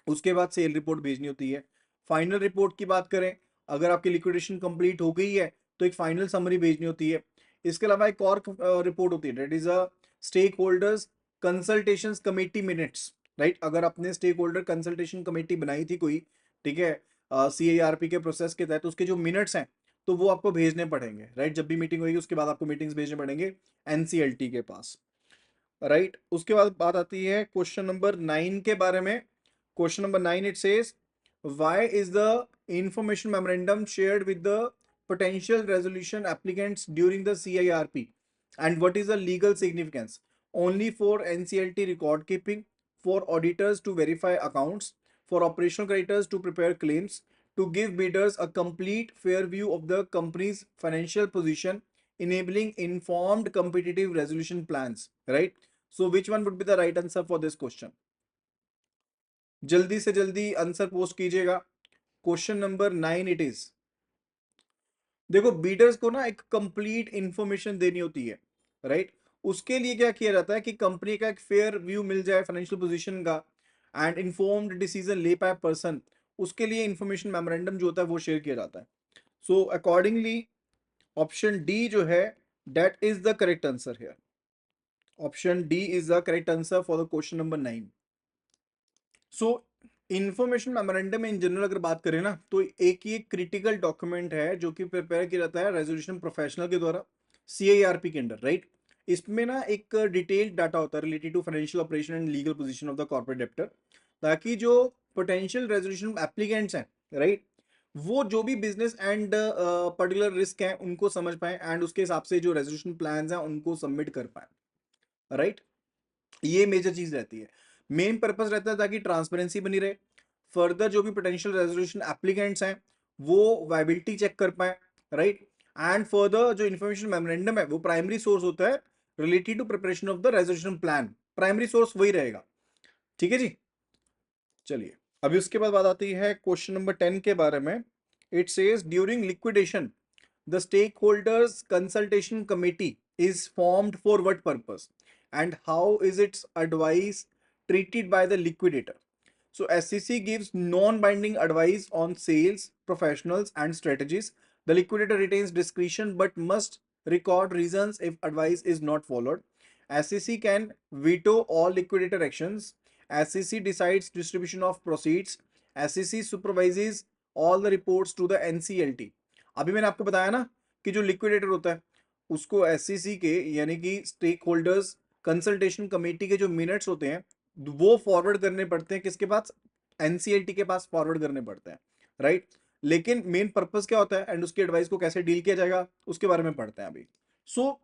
उसके बाद सेल रिपोर्ट भेजनी होती है। फाइनल रिपोर्ट की बात करें, अगर आपकी लिक्विडेशन कंप्लीट हो गई है तो एक फाइनल समरी भेजनी होती है। इसके अलावा एक और रिपोर्ट होती है, that is a stake holders consultation committee minutes, right. अगर आपने स्टेक होल्डर कंसल्टेशन कमेटी बनाई थी कोई, ठीक है, CIRP के प्रोसेस के तहत, उसके जो मिनट्स हैं तो वो आपको भेजने पड़ेंगे, राइट। जब भी मीटिंग होगी उसके बाद आपको मीटिंग्स भेजने पड़ेंगे एनसीएलटी के पास, राइट। उसके बाद बात आती है क्वेश्चन नंबर 9 के बारे में। Question number 9 it says why is the information memorandum shared with the potential resolution applicants during the CIRP and what is the legal significance? Only for NCLT record keeping, for auditors to verify accounts, for operational creditors to prepare claims, to give bidders a complete fair view of the company's financial position, enabling informed competitive resolution plans, right? So which one would be the right answer for this question? जल्दी से जल्दी answer post कीजिएगा। Question number 9 it is. देखो Bidder's को ना एक complete information देनी होती है, राइट। उसके लिए क्या किया जाता है कि कंपनी का एक फेयर व्यू मिल जाए फाइनेंशियल पोजीशन का एंड इन्फॉर्म्ड डिसीजन ले पाए पर्सन, उसके लिए इंफॉर्मेशन मेमोरेंडम जो होता है वो शेयर किया जाता है। सो अकॉर्डिंगली ऑप्शन डी जो है that is the correct answer here. Option D is the correct answer for the question number 9। So information memorandum in general अगर बात करें ना तो एक ये क्रिटिकल डॉक्यूमेंट है जो कि प्रिपेयर किया जाता है रेजोल्यूशन प्रोफेशनल के द्वारा सीआईआरपी के अंडर, राइट। इसमें ना एक डिटेल्ड डाटा होता है related to financial operation and legal position of the corporate debtor, ताकि जो पोटेंशियल रेजोल्यूशन एप्लीकेंट्स हैं, राइट, वो जो भी बिजनेस एंड पर्टिकुलर रिस्क हैं उनको समझ पाए एंड उसके हिसाब से जो रेजोल्यूशन प्लान हैं उनको सबमिट कर पाए, राइट। ये मेजर चीज रहती है, मेन पर्पस रहता है ताकि ट्रांसपेरेंसी बनी रहे। फर्दर जो भी पोटेंशियल रेजोल्यूशन एप्लीकेंट्स हैं वो वायबिलिटी चेक कर पाए, राइट। एंड फर्दर जो इन्फॉर्मेशन मेमोरेंडम है वो प्राइमरी सोर्स होता है related to preparation of the resolution plan, primary source वही रहेगा, ठीक है जी। चलिए अभी उसके बाद बात आती है क्वेश्चन नंबर 10 के बारे में। It says during liquidation the stakeholders consultation committee is formed for what purpose and how is its advice treated by the liquidator? So SCC gives non-binding advice on sales professionals and strategies. The liquidator retains discretion but must record reasons if advice is not followed. SCC can veto all liquidator actions. SCC decides distribution of proceeds. SCC supervises all the reports to the NCLT. अभी मैंने आपको बताया ना कि जो liquidator होता है उसको एससीसी के यानी कि स्टेक होल्डर्स कंसल्टेशन कमेटी के जो मिनट्स होते हैं वो फॉरवर्ड करने पड़ते हैं, किसके पास? एनसीएलटी के पास फॉरवर्ड करने पड़ते हैं, राइट। लेकिन मेन पर्पस क्या होता है एंड उसकी एडवाइस को कैसे डील किया जाएगा उसके बारे में पढ़ते हैं अभी। सो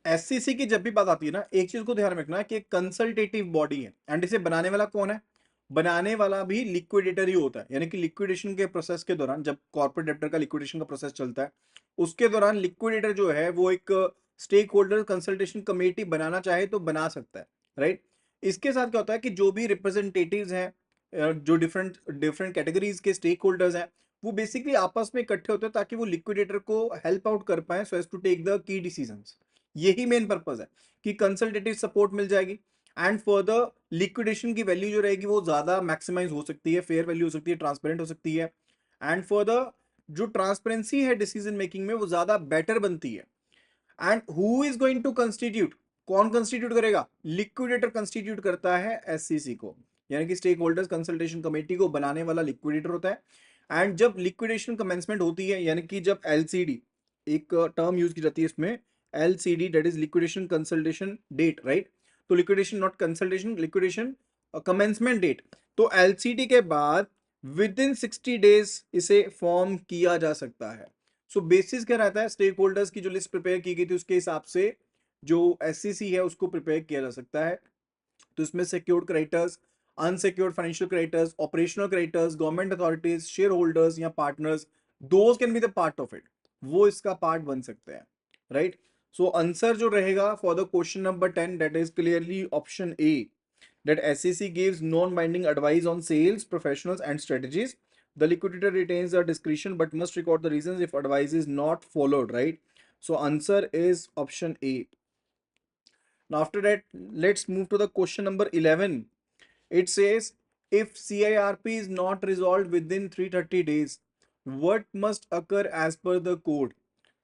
एससीसी की जब भी बात आती है ना एक चीज को ध्यान रखना है कि एक कंसल्टेटिव बॉडी है एंड इसे बनाने वाला कौन है? बनाने वाला भी लिक्विडेटर ही होता है, यानी कि लिक्विडेशन के प्रोसेस के दौरान जब कॉर्पोरेट डेब्टर का लिक्विडेशन का प्रोसेस चलता है उसके दौरान लिक्विडेटर जो है वो एक स्टेक होल्डर कंसल्टेशन कमेटी बनाना चाहे तो बना सकता है, राइट। इसके साथ क्या होता है कि जो भी रिप्रेजेंटेटिव्स हैं जो डिफरेंट डिफरेंट कैटेगरीज के स्टेक होल्डर्स हैं वो बेसिकली आपस में इकट्ठे होते हैं ताकि वो लिक्विडेटर को हेल्प आउट कर पाए so as to take the key decisions. यही मेन पर्पस है कि कंसल्टेटिव सपोर्ट मिल जाएगी एंड फर्दर लिक्विडेशन की वैल्यू जो रहेगी वो ज्यादा मैक्सिमाइज हो सकती है, फेयर वैल्यू हो सकती है, ट्रांसपेरेंट हो सकती है एंड फर्दर जो ट्रांसपेरेंसी है डिसीजन मेकिंग में वो ज्यादा बेटर बनती है। And who is going to constitute, कौन कंस्टिट्यूट करेगा? लिक्विडेटर कंस्टिट्यूट करता है एससीसी को, यानी कि स्टेक होल्डर्स कंसल्टेशन कमेटी को बनाने वाला लिक्विडेटर होता है। एंड जब लिक्विडेशन कमेंसमेंट होती है यानी कि जब एलसीडी, एक टर्म यूज की जाती है इसमें, LCD that is liquidation consultation date, right. तो liquidation not consultation, liquidation commencement date, तो एलसीडी के बाद विद इन 60 डेज इसे फॉर्म किया जा सकता है। सो बेसिस क्या रहता है? स्टेक होल्डर्स की जो लिस्ट प्रिपेयर की गई थी उसके हिसाब से जो एससीसी है उसको प्रिपेयर किया जा सकता है। तो इसमें secured creditors, unsecured financial creditors, operational creditors, government authorities, shareholders या partners, those can be the part of it, वो इसका पार्ट बन सकते हैं, राइट। सो आंसर जो रहेगा for the question number 10 that is clearly option A, that SEC gives non-binding advice on sales, professionals, and strategies. The liquidator retains the discretion but must record the reasons if advice is not followed, right? So answer is option A. Now after that, let's move to the question number 11. It says, if CIRP is not resolved within 330 days, what must occur as per the code?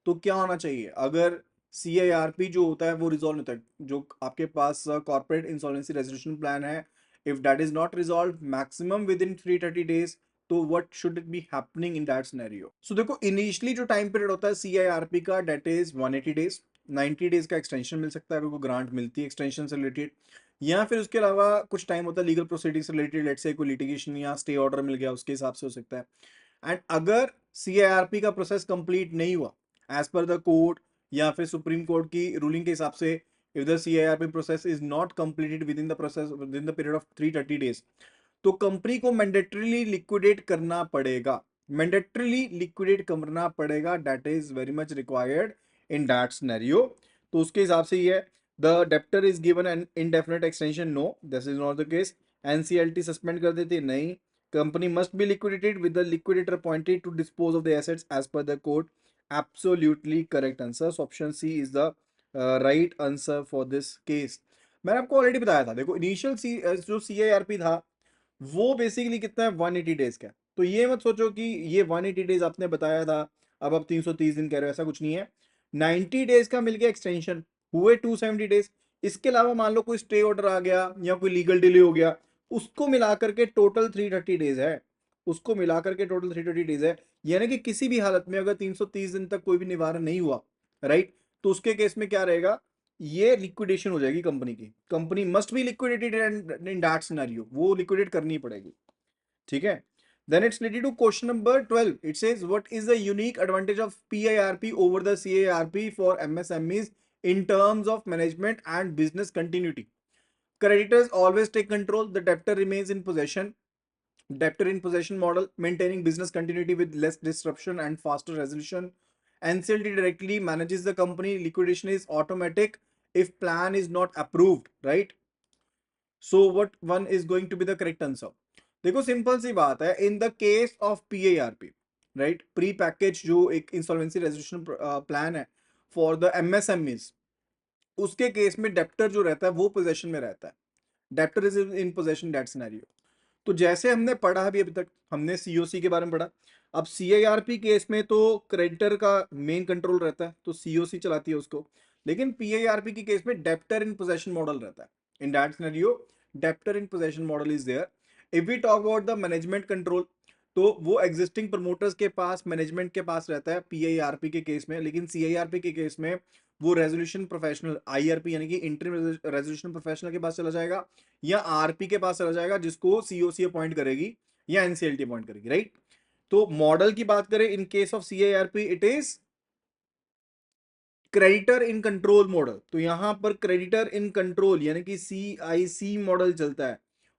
तो क्या होना चाहिए अगर CIRP जो होता है वो resolve होता है, जो आपके पास कॉर्पोरेट इंसॉल्वेंसी रेजोल्यूशन प्लान है, if that is not resolve maximum within 330 days, तो what should it be happening in that scenario? So देखो, इनिशियली जो टाइम पीरियड होता है सीआईआरपी का, डेट इज 180 डेज। 90 डेज का एक्सटेंशन मिल सकता है अगर कोई ग्रांट मिलती है एक्सटेंशन से रिलेटेड, या फिर उसके अलावा कुछ टाइम होता है लीगल प्रोसीडिंग से रिलेटेड, लेट्स से कोई लिटिगेशन या स्टे ऑर्डर मिल गया उसके हिसाब से हो सकता है। एंड अगर सीआईआरपी का प्रोसेस कंप्लीट नहीं हुआ एज पर द कोर्ट या फिर सुप्रीम कोर्ट की रूलिंग के हिसाब से, if the CIRP process is not completed within the process within the period of 330 days, तो कंपनी को मैंडेटरीली लिक्विडेट करना पड़ेगा। मैंडेटरीली लिक्विडेट करना पड़ेगा, that is very much required in that scenario. तो उसके हिसाब से ये the debtor is given an indefinite extension, no this is not the case. NCLT suspend कर देती है, नहीं। Company must be liquidated with the liquidator appointed to dispose of the assets as per the court. Absolutely correct answer, option C is the right answer for this case. मैंने आपको already बताया था, देखो initial जो CIRP था वो basically कितना है, 180 डेज का। तो ये मत सोचो कि ये 180 डेज आपने बताया था अब आप 330 दिन कह रहे हो, ऐसा कुछ नहीं है। 90 डेज का मिल गया एक्सटेंशन, हुए 270 डेज। इसके अलावा मान लो कोई स्टे ऑर्डर आ गया या कोई लीगल डिले हो गया, उसको मिलाकर के टोटल 330 डेज है। उसको मिलाकर के टोटल 330 डेज है। यानी कि किसी भी हालत में अगर 330 दिन तक कोई भी निवारण नहीं हुआ, राइट, तो उसके केस में क्या रहेगा, ये लिक्विडेशन हो जाएगी कंपनी की। Company must be liquidated in that scenario, वो लिक्विडेट करनी पड़ेगी। ठीक है। Then it's related to question number 12। It says what is the unique advantage of PIRP over the CIRP for MSMEs in terms of management and business continuity? Creditors always take control, the debtor remains in possession. Debtor in possession model, maintaining business continuity with less disruption and faster resolution. NCLT directly manages the company. Liquidation is automatic if plan is not approved, right? So what one is going to be the correct answer? देखो simple सी बात है, in the case of PIRP, right, pre package जो एक insolvency resolution plan है for the MSMEs, उसके case में debtor जो रहता है वो पोजेशन में रहता है। Debtor is in possession that scenario. तो जैसे हमने पढ़ा अभी तक, हमने सीओसी के बारे में पढ़ा। अब सीआईआरपी केस में तो क्रेडिटर का मेन कंट्रोल रहता है, तो सीओसी चलाती है उसको। लेकिन पीआईआरपी की केस में डेप्टर इन पोजेशन मॉडल रहता है। In that scenario debtor in possession model is there. If we talk about the management control, तो वो एग्जिस्टिंग प्रमोटर्स के पास, मैनेजमेंट के पास रहता है पीआईआरपी के केस में। लेकिन सीआईआरपी के केस में वो रेजोल्यूशन प्रोफेशनल, आईआरपी यानी कि इंटरिम रेजोल्यूशन प्रोफेशनल के पास चला जाएगा, या आरपी के पास चला जाएगा जिसको सीओसी अपॉइंट करेगी या एनसीएलटी अपॉइंट करेगी, राइट। तो मॉडल की बात करें इन case of CIRP, it is creditor in control model. तो यहां पर क्रेडिटर इन कंट्रोल यानी कि सीआईसी मॉडल चलता है।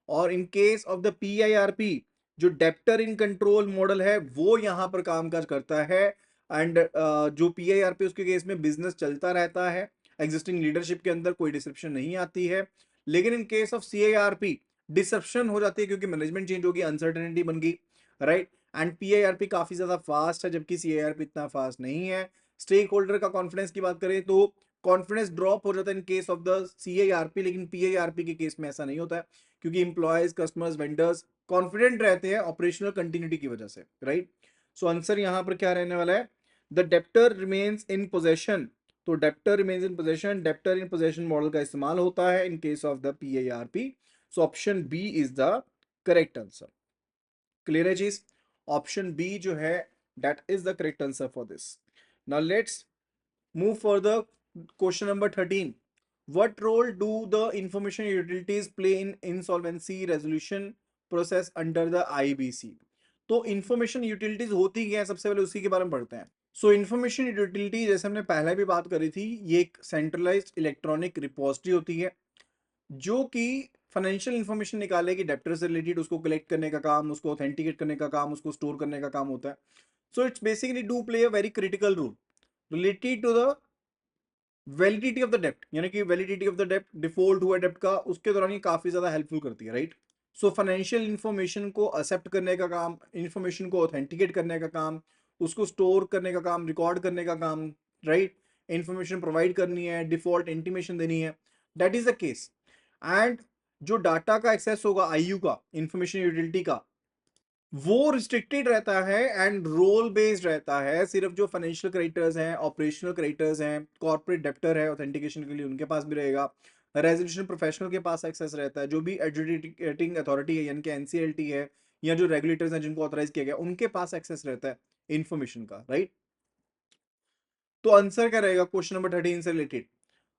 और इन केस ऑफ द पीआईआरपी जो डेप्टर इन कंट्रोल मॉडल है वो यहां पर कामकाज करता है। एंड जो पीआईआरपी उसके केस में बिजनेस चलता रहता है, एग्जिस्टिंग लीडरशिप के अंदर कोई डिसरप्शन नहीं आती है। लेकिन इन केस ऑफ सीआईआरपी डिसरप्शन हो जाती है क्योंकि मैनेजमेंट चेंज होगी, अनसर्टेनिटी बन गई, राइट। एंड पीआईआरपी काफी ज्यादा फास्ट है जबकि सीआईआरपी इतना फास्ट नहीं है। स्टेक होल्डर का कॉन्फिडेंस की बात करें तो कॉन्फिडेंस ड्रॉप हो जाता है in case of the CIRP, लेकिन पीआईआरपी के केस में ऐसा नहीं होता है क्योंकि इंप्लॉयज, कस्टमर्स, वेंडर्स कॉन्फिडेंट रहते हैं ऑपरेशनल कंटिन्यूटी की वजह से, राइट। सो आंसर यहां पर क्या रहने वाला है, the debtor remains in possession. तो debtor remains in possession, debtor in possession model का इस्तेमाल होता है in case of the PIRP. So option B is the correct answer. Clear है चीज? ऑप्शन बी जो है that is the correct answer for this. Now let's move further. Question number 13. What role do the information utilities play in insolvency resolution process under the IBC? तो information utilities होती क्या है, सबसे पहले उसी के बारे में पढ़ते हैं। सो इंफॉर्मेशन यूटिलिटी जैसे हमने पहले भी बात करी थी, ये एक सेंट्रलाइज्ड इलेक्ट्रॉनिक रिपोजिटरी होती है जो कि फाइनेंशियल इंफॉर्मेशन निकालेगी डेप्टर से रिलेटेड, उसको कलेक्ट करने का काम, उसको ऑथेंटिकेट करने का काम, उसको स्टोर करने का काम होता है। So it's basically do play a very critical role related to the validity of the डेप्ट, यानी कि वैलिडिटी ऑफ द डेप्ट, डिफॉल्ट हुआ डेप्ट का, उसके दौरान ये काफी ज्यादा हेल्पफुल करती है, राइट। सो फाइनेंशियल इंफॉर्मेशन को एक्सेप्ट करने का काम, इंफॉर्मेशन को ऑथेंटिकेट करने का काम, उसको स्टोर करने का काम, रिकॉर्ड करने का काम, राइट, इंफॉर्मेशन प्रोवाइड करनी है, डिफॉल्ट इंटीमेशन देनी है, that is the case. And जो डाटा का एक्सेस होगा आईयू का, इंफॉर्मेशन यूटिलिटी का, वो रिस्ट्रिक्टेड रहता है एंड रोल बेस्ड रहता है। सिर्फ जो फाइनेंशियल क्रेडिटर्स हैं, ऑपरेशनल क्रेडिटर्स हैं, कॉर्पोरेट डेप्टर है ऑथेंटिकेशन के लिए, उनके पास भी रहेगा। रेजोल्यूशन प्रोफेशनल के पास एक्सेस रहता है, जो भी एडजुडिकेटिंग अथॉरिटी है यानी कि एनसीएलटी है या जो रेगुलेटर्स हैं जिनको ऑथराइज किया गया उनके पास एक्सेस रहता है इंफॉर्मेशन का, राइट। तो आंसर क्या रहेगा क्वेश्चन नंबर 13 से related?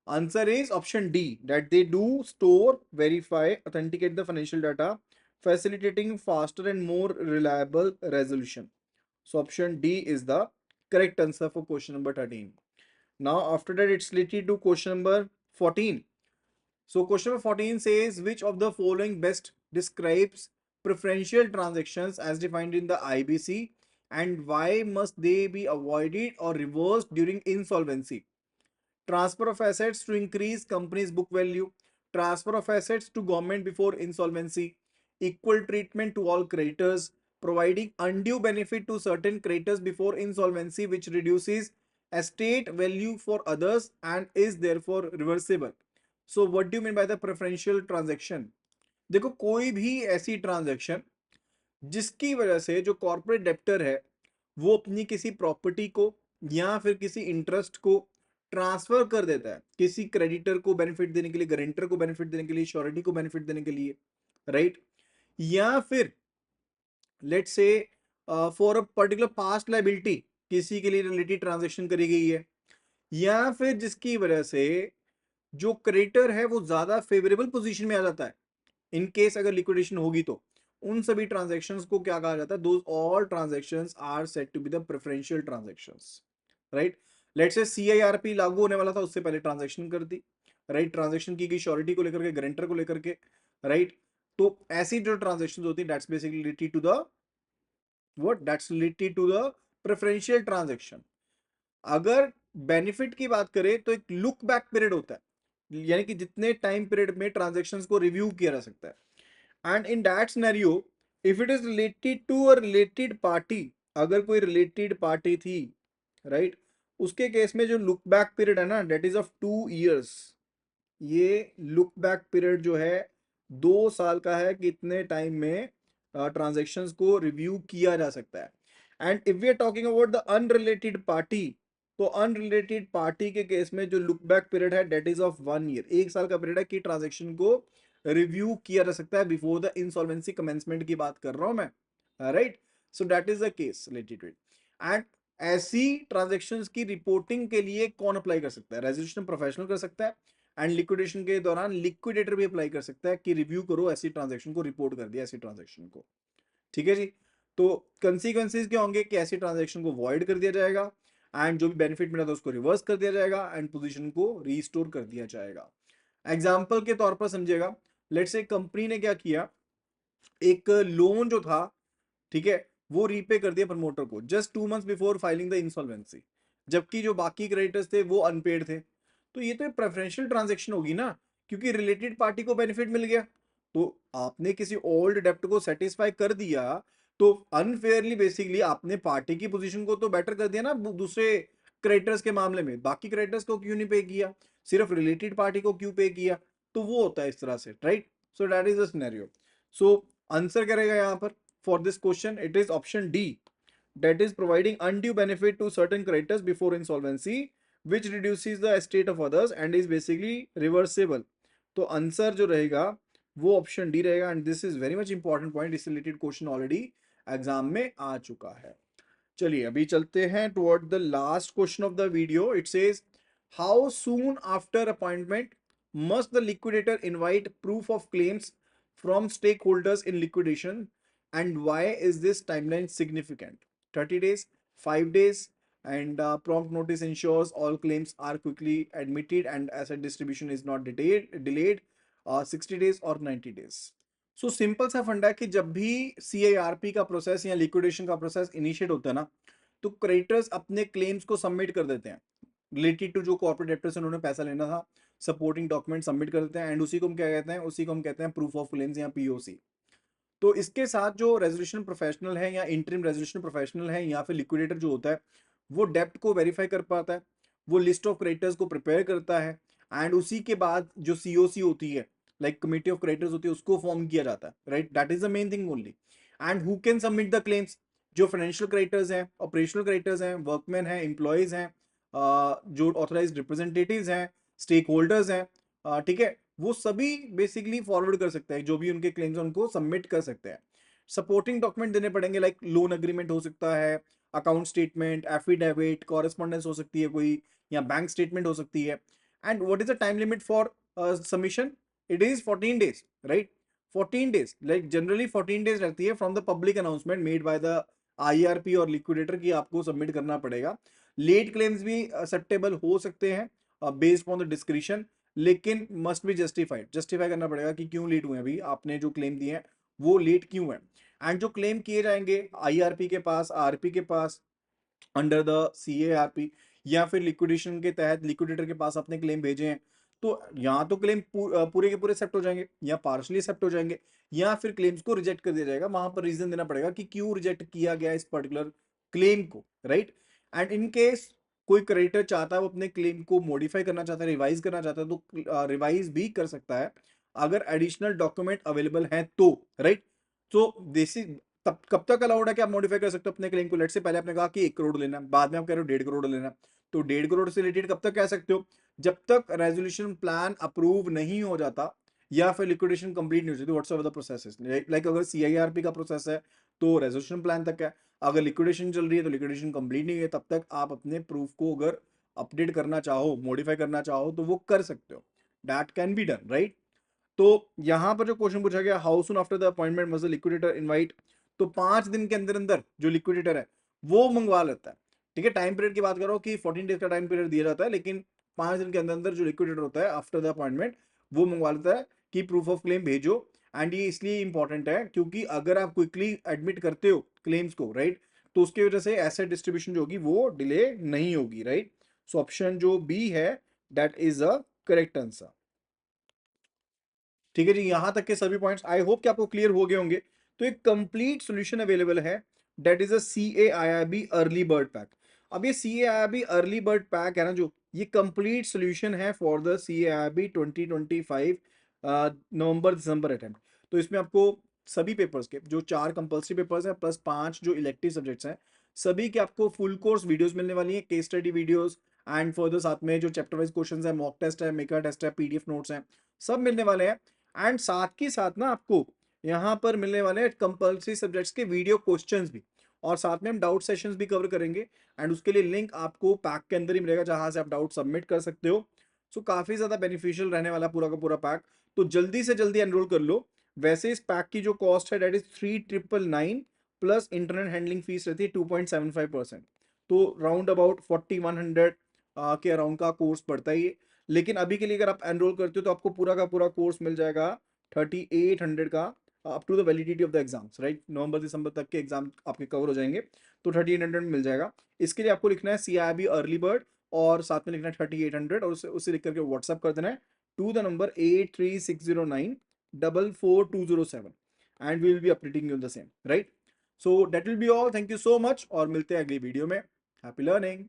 Answer is option D, that they do store, verify, authenticate the financial data, facilitating faster and more reliable resolution. So option D is the correct answer for question number 13. Now after that it's related to question number 14. So question number 14 says which of the following best describes preferential transactions as defined in the IBC and why must they be avoided or reversed during insolvency? Transfer of assets to increase company's book value, transfer of assets to government before insolvency, equal treatment to all creditors, providing undue benefit to certain creditors before insolvency which reduces estate value for others and is therefore reversible. So what do you mean by the preferential transaction? देखो कोई भी ऐसी transaction जिसकी वजह से जो corporate debtor है वो अपनी किसी प्रॉपर्टी को या फिर किसी इंटरेस्ट को ट्रांसफर कर देता है किसी क्रेडिटर को बेनिफिट देने के लिए, गारंटर को बेनिफिट देने के लिए, श्योरिटी को बेनिफिट देने के लिए, राइट। या फिर let's say for a particular past liability किसी के लिए रिलेटेड ट्रांजेक्शन करी गई है, या फिर जिसकी वजह से जो क्रेडिटर है वो ज्यादा फेवरेबल पोजीशन में आ जाता है इन केस अगर लिक्विडेशन होगी तो उन सभी ट्रांजैक्शंस को क्या कहा जाता है? Those all transactions are said to be the preferential transactions, right. Let's say CIRP लागू होने वाला था उससे पहले ट्रांजैक्शन कर दी, राइट। ट्रांजैक्शन की गई श्योरिटी को लेकर के, गारंटर को लेकर के, राइट। तो ऐसी जो ट्रांजैक्शंस होती है that's basically related to the what, that's related to the preferential transaction. अगर बेनिफिट की बात करें तो एक लुक बैक पीरियड होता है, यानी कि जितने टाइम पीरियड में ट्रांजैक्शंस को रिव्यू किया जा सकता है। And in that scenario if it is related to a related party, अगर कोई रिलेटेड पार्टी थी, राइट, उसके केस में जो लुक बैक पीरियड है ना दैट इज ऑफ 2 years। ये लुक बैक पीरियड जो है 2 साल का है कि इतने टाइम में ट्रांजेक्शन्स को रिव्यू किया जा सकता है। And if we are talking about the unrelated party, तो अनरिलेटेड पार्टी के केस में जो लुक बैक पीरियड है दैट इज ऑफ 1 year, 1 साल का पीरियड है कि ट्रांजेक्शन को रिव्यू किया जा सकता है बिफोर द इंसॉल्वेंसी कमेंसमेंट की बात कर रहा हूं मैं, right. So that is the case related to it. And ऐसी ट्रांजेक्शन्स की रिपोर्टिंग के लिए कौन अप्लाई कर सकता है? रेजोल्यूशन प्रोफेशनल कर सकता है एंड लिक्विडेशन के दौरान लिक्विडेटर भी अप्लाई कर सकता है कि रिव्यू करो ऐसी ट्रांजेक्शन को, रिपोर्ट कर दिया ऐसी ट्रांजेक्शन को, ठीक है जी। तो कंसीक्वेंसेस क्या होंगे कि ऐसी ट्रांजेक्शन को वॉइड कर दिया जाएगा एंड जो भी बेनिफिट मिला था उसको रिवर्स कर दिया जाएगा एंड पोजीशन को रीस्टोर कर दिया जाएगा। एग्जांपल के तौर पर समझिएगा, लेट्स से कंपनी ने क्या किया, एक लोन जो था, ठीक है, वो रीपे कर दिया प्रमोटर को just 2 months before filing the insolvency, जबकि जो बाकी क्रेडिटर्स थे वो अनपेड थे। तो ये तो प्रेफरेंशियल ट्रांजैक्शन होगी ना, क्योंकि रिलेटेड पार्टी को बेनिफिट मिल गया। तो आपने किसी ओल्ड डेप्ट को सेटिस्फाई कर दिया तो अनफेयरली बेसिकली आपने पार्टी की पोजीशन को तो बेटर कर दिया ना दूसरे क्रेडिटर्स के मामले में। बाकी क्रेडिटर्स को क्यों नहीं पे किया, सिर्फ रिलेटेड पार्टी को क्यों पे किया? तो वो होता है इस तरह से, right. So that is the scenario. So answer क्या रहेगा यहाँ पर for this question? It is option D, that is providing undue benefit to certain creditors before insolvency which reduces the estate of others and is basically reversible। तो answer जो रहेगा वो option D रहेगा and this is very much important point, इस related question already exam में आ चुका है। चलिए अभी चलते हैं toward the last question of the video. It says how soon after appointment must the liquidator invite proof of claims from stakeholders in liquidation and why is this timeline significant? 30 days, 5 days, and prompt notice ensures all claims are quickly admitted and asset distribution is not delayed 60 days or 90 days। So simple सा फंडा है कि जब भी CIRP का process या liquidation का process initiate होता है ना तो क्रेडिटर्स अपने क्लेम्स को सबमिट कर देते हैं रिलेटेड टू जो कॉर्पोरेट डेब्टर्स उन्होंने पैसा लेना था, सपोर्टिंग डॉक्यूमेंट सबमिट कर देते हैं एंड उसी को हम क्या कहते हैं, उसी को हम कहते हैं प्रूफ ऑफ क्लेम्स या पीओसी। तो इसके साथ जो रेजोल्यूशन प्रोफेशनल है या इंटरिम रेजोल्यूशन प्रोफेशनल है या फिर लिक्विडेटर जो होता है वो डेप्ट को वेरीफाई कर पाता है, वो लिस्ट ऑफ क्रेडिटर्स को प्रिपेयर करता है एंड उसी के बाद जो सीओसी होती है लाइक कमिटी ऑफ क्रेडिटर्स होती है उसको फॉर्म किया जाता है, right. That is the main thing only. And who can submit the claims? जो फाइनेंशियल क्रेडिटर्स हैं, ऑपरेशनल क्रेडिटर्स हैं, वर्कमैन हैं, एम्प्लॉयज हैं, जो ऑथराइज्ड रिप्रेजेंटेटिव्स हैं, स्टेक होल्डर्स हैं, ठीक है, वो सभी बेसिकली फॉरवर्ड कर सकते हैं, जो भी उनके क्लेम्स उनको सबमिट कर सकते हैं। सपोर्टिंग डॉक्यूमेंट देने पड़ेंगे, लाइक लोन एग्रीमेंट हो सकता है, अकाउंट स्टेटमेंट, एफिडेविट, कॉरेस्पॉन्डेंस हो सकती है कोई, या बैंक स्टेटमेंट हो सकती है। And what is the time limit for submission? It is 14 days, right? 14 days, like generally 14 days रहती है from the public announcement made by the IRP और लिक्विडेटर की आपको सबमिट करना पड़ेगा। लेट क्लेम्स भी एक्सेप्टेबल हो सकते हैं बेस्ड ऑन द डिस्क्रिप्शन, लेकिन मस्ट बी जस्टिफाइड, जस्टिफाई करना पड़ेगा कि क्यों लेट हुए हैं अभी आपने जो क्लेम दिए हैं वो लेट क्यों है। एंड जो क्लेम किए जाएंगे आईआरपी के पास, आरपी के पास, अंडर द सीएआरपी, या फिर लिक्विडेशन के तहत लिक्विडेटर के पास अपने क्लेम भेजे हैं, तो यहाँ तो क्लेम पूरे के पूरे एक्सेप्ट हो जाएंगे या पार्शली एक्सेप्ट हो जाएंगे, या फिर क्लेम्स को रिजेक्ट कर दिया जाएगा। वहां पर रीजन देना पड़ेगा कि क्यों रिजेक्ट किया गया इस पर्टिकुलर क्लेम को, राइट? एंड इन केस कोई क्रेडिटर चाहता है वो अपने क्लेम को मॉडिफाई करना चाहता है, रिवाइज करना चाहता है, तो रिवाइज भी कर सकता है अगर एडिशनल डॉक्यूमेंट अवेलेबल है तो, राइट? तो देसी तब कब तक अलाउड है कि आप मॉडिफाई कर सकते हो अपने क्लेम को? लेट से पहले आपने कहा कि 1 करोड़ लेना है, बाद में आप कह रहे हो 1.5 करोड़ लेना है, तो 1.5 करोड़ से रिलेटेड कब तक कह सकते हो? जब तक रेजोल्यूशन प्लान अप्रूव नहीं हो जाता या फिर लिक्विडेशन कंप्लीट नहीं हो जाती, व्हाट्सएवर द प्रोसेस है। लाइक अगर सीआईआरपी का प्रोसेस है तो रेजोल्यूशन प्लान तक है, अगर लिक्विडेशन चल रही है तो लिक्विडेशन कंप्लीट नहीं है, तब तक आप अपने प्रूफ को अगर अपडेट करना चाहो, मॉडिफाई करना चाहो तो वो कर सकते हो। That can be done, right? तो यहां पर जो क्वेश्चन पूछा गया, how soon after the appointment must the liquidator invite, तो 5 दिन के अंदर अंदर जो लिक्विडेटर है वो मंगवा लेता है। ठीक है, टाइम पीरियड की बात करो कि 14 डेज का टाइम पीरियड दिया जाता है, लेकिन 5 दिन के अंदर अंदर जो लिक्विडेटर होता है आफ्टर द अपॉइंटमेंट वो मंगवा लेता है कि प्रूफ ऑफ क्लेम भेजो। एंड ये इसलिए इंपॉर्टेंट है क्योंकि अगर आप क्विकली एडमिट करते हो क्लेम्स को, राइट, तो उसकी वजह से एसेट डिस्ट्रीब्यूशन जो होगी वो डिले नहीं होगी, राइट? सो ऑप्शन जो बी है that is a correct answer. ठीक है जी, यहां तक के सभी पॉइंट्स आई होप कि आपको क्लियर हो गए होंगे। तो एक कंप्लीट सॉल्यूशन अवेलेबल है, that is a CAIIB early bird pack. अब ये CAIIB अर्ली बर्ड पैक है ना, जो ये कंप्लीट सॉल्यूशन है for the CAIIB 2025 November December attempt. तो इसमें आपको सभी पेपर्स के जो 4 कंपल्सरी पेपर्स हैं प्लस 5 जो इलेक्टिव सब्जेक्ट्स हैं, सभी के आपको फुल कोर्स वीडियोस मिलने वाली है, case study videos, and further साथ में जो चैप्टर वाइज क्वेश्चंस है, मॉक टेस्ट है, मेकर टेस्ट है, पीडीएफ नोट्स हैं, सब मिलने वाले हैं। एंड साथ ही साथ ना आपको यहाँ पर मिलने वाले हैं कंपल्सरी सब्जेक्ट्स के वीडियो क्वेश्चंस भी, और साथ में हम डाउट सेशंस भी कवर करेंगे। एंड उसके लिए लिंक आपको पैक के अंदर ही मिलेगा जहां से आप डाउट सबमिट कर सकते हो। सो काफी ज्यादा बेनिफिशियल रहने वाला पूरा का पूरा पैक, तो जल्दी से जल्दी एनरोल कर लो। वैसे इस पैक की जो कॉस्ट है that is 3999 plus internet handling fees रहती है 2.75%, तो राउंड अबाउट 4100 के अराउंड का कोर्स पड़ता है ये। लेकिन अभी के लिए अगर आप एनरोल करते हो तो आपको पूरा का पूरा कोर्स मिल जाएगा 3800 का, up to the validity of the exams, right? नवंबर दिसंबर तक के एग्जाम आपके कवर हो जाएंगे, तो 3800 मिल जाएगा। इसके लिए आपको लिखना है CIB अर्ली बर्ड और साथ में लिखना है 3800, और उसे लिख करके व्हाट्सअप कर देना है to the number 8360944207, and we will be updating you the same, right? So that will be all, thank you so much, और मिलते हैं अगली वीडियो में। Happy learning.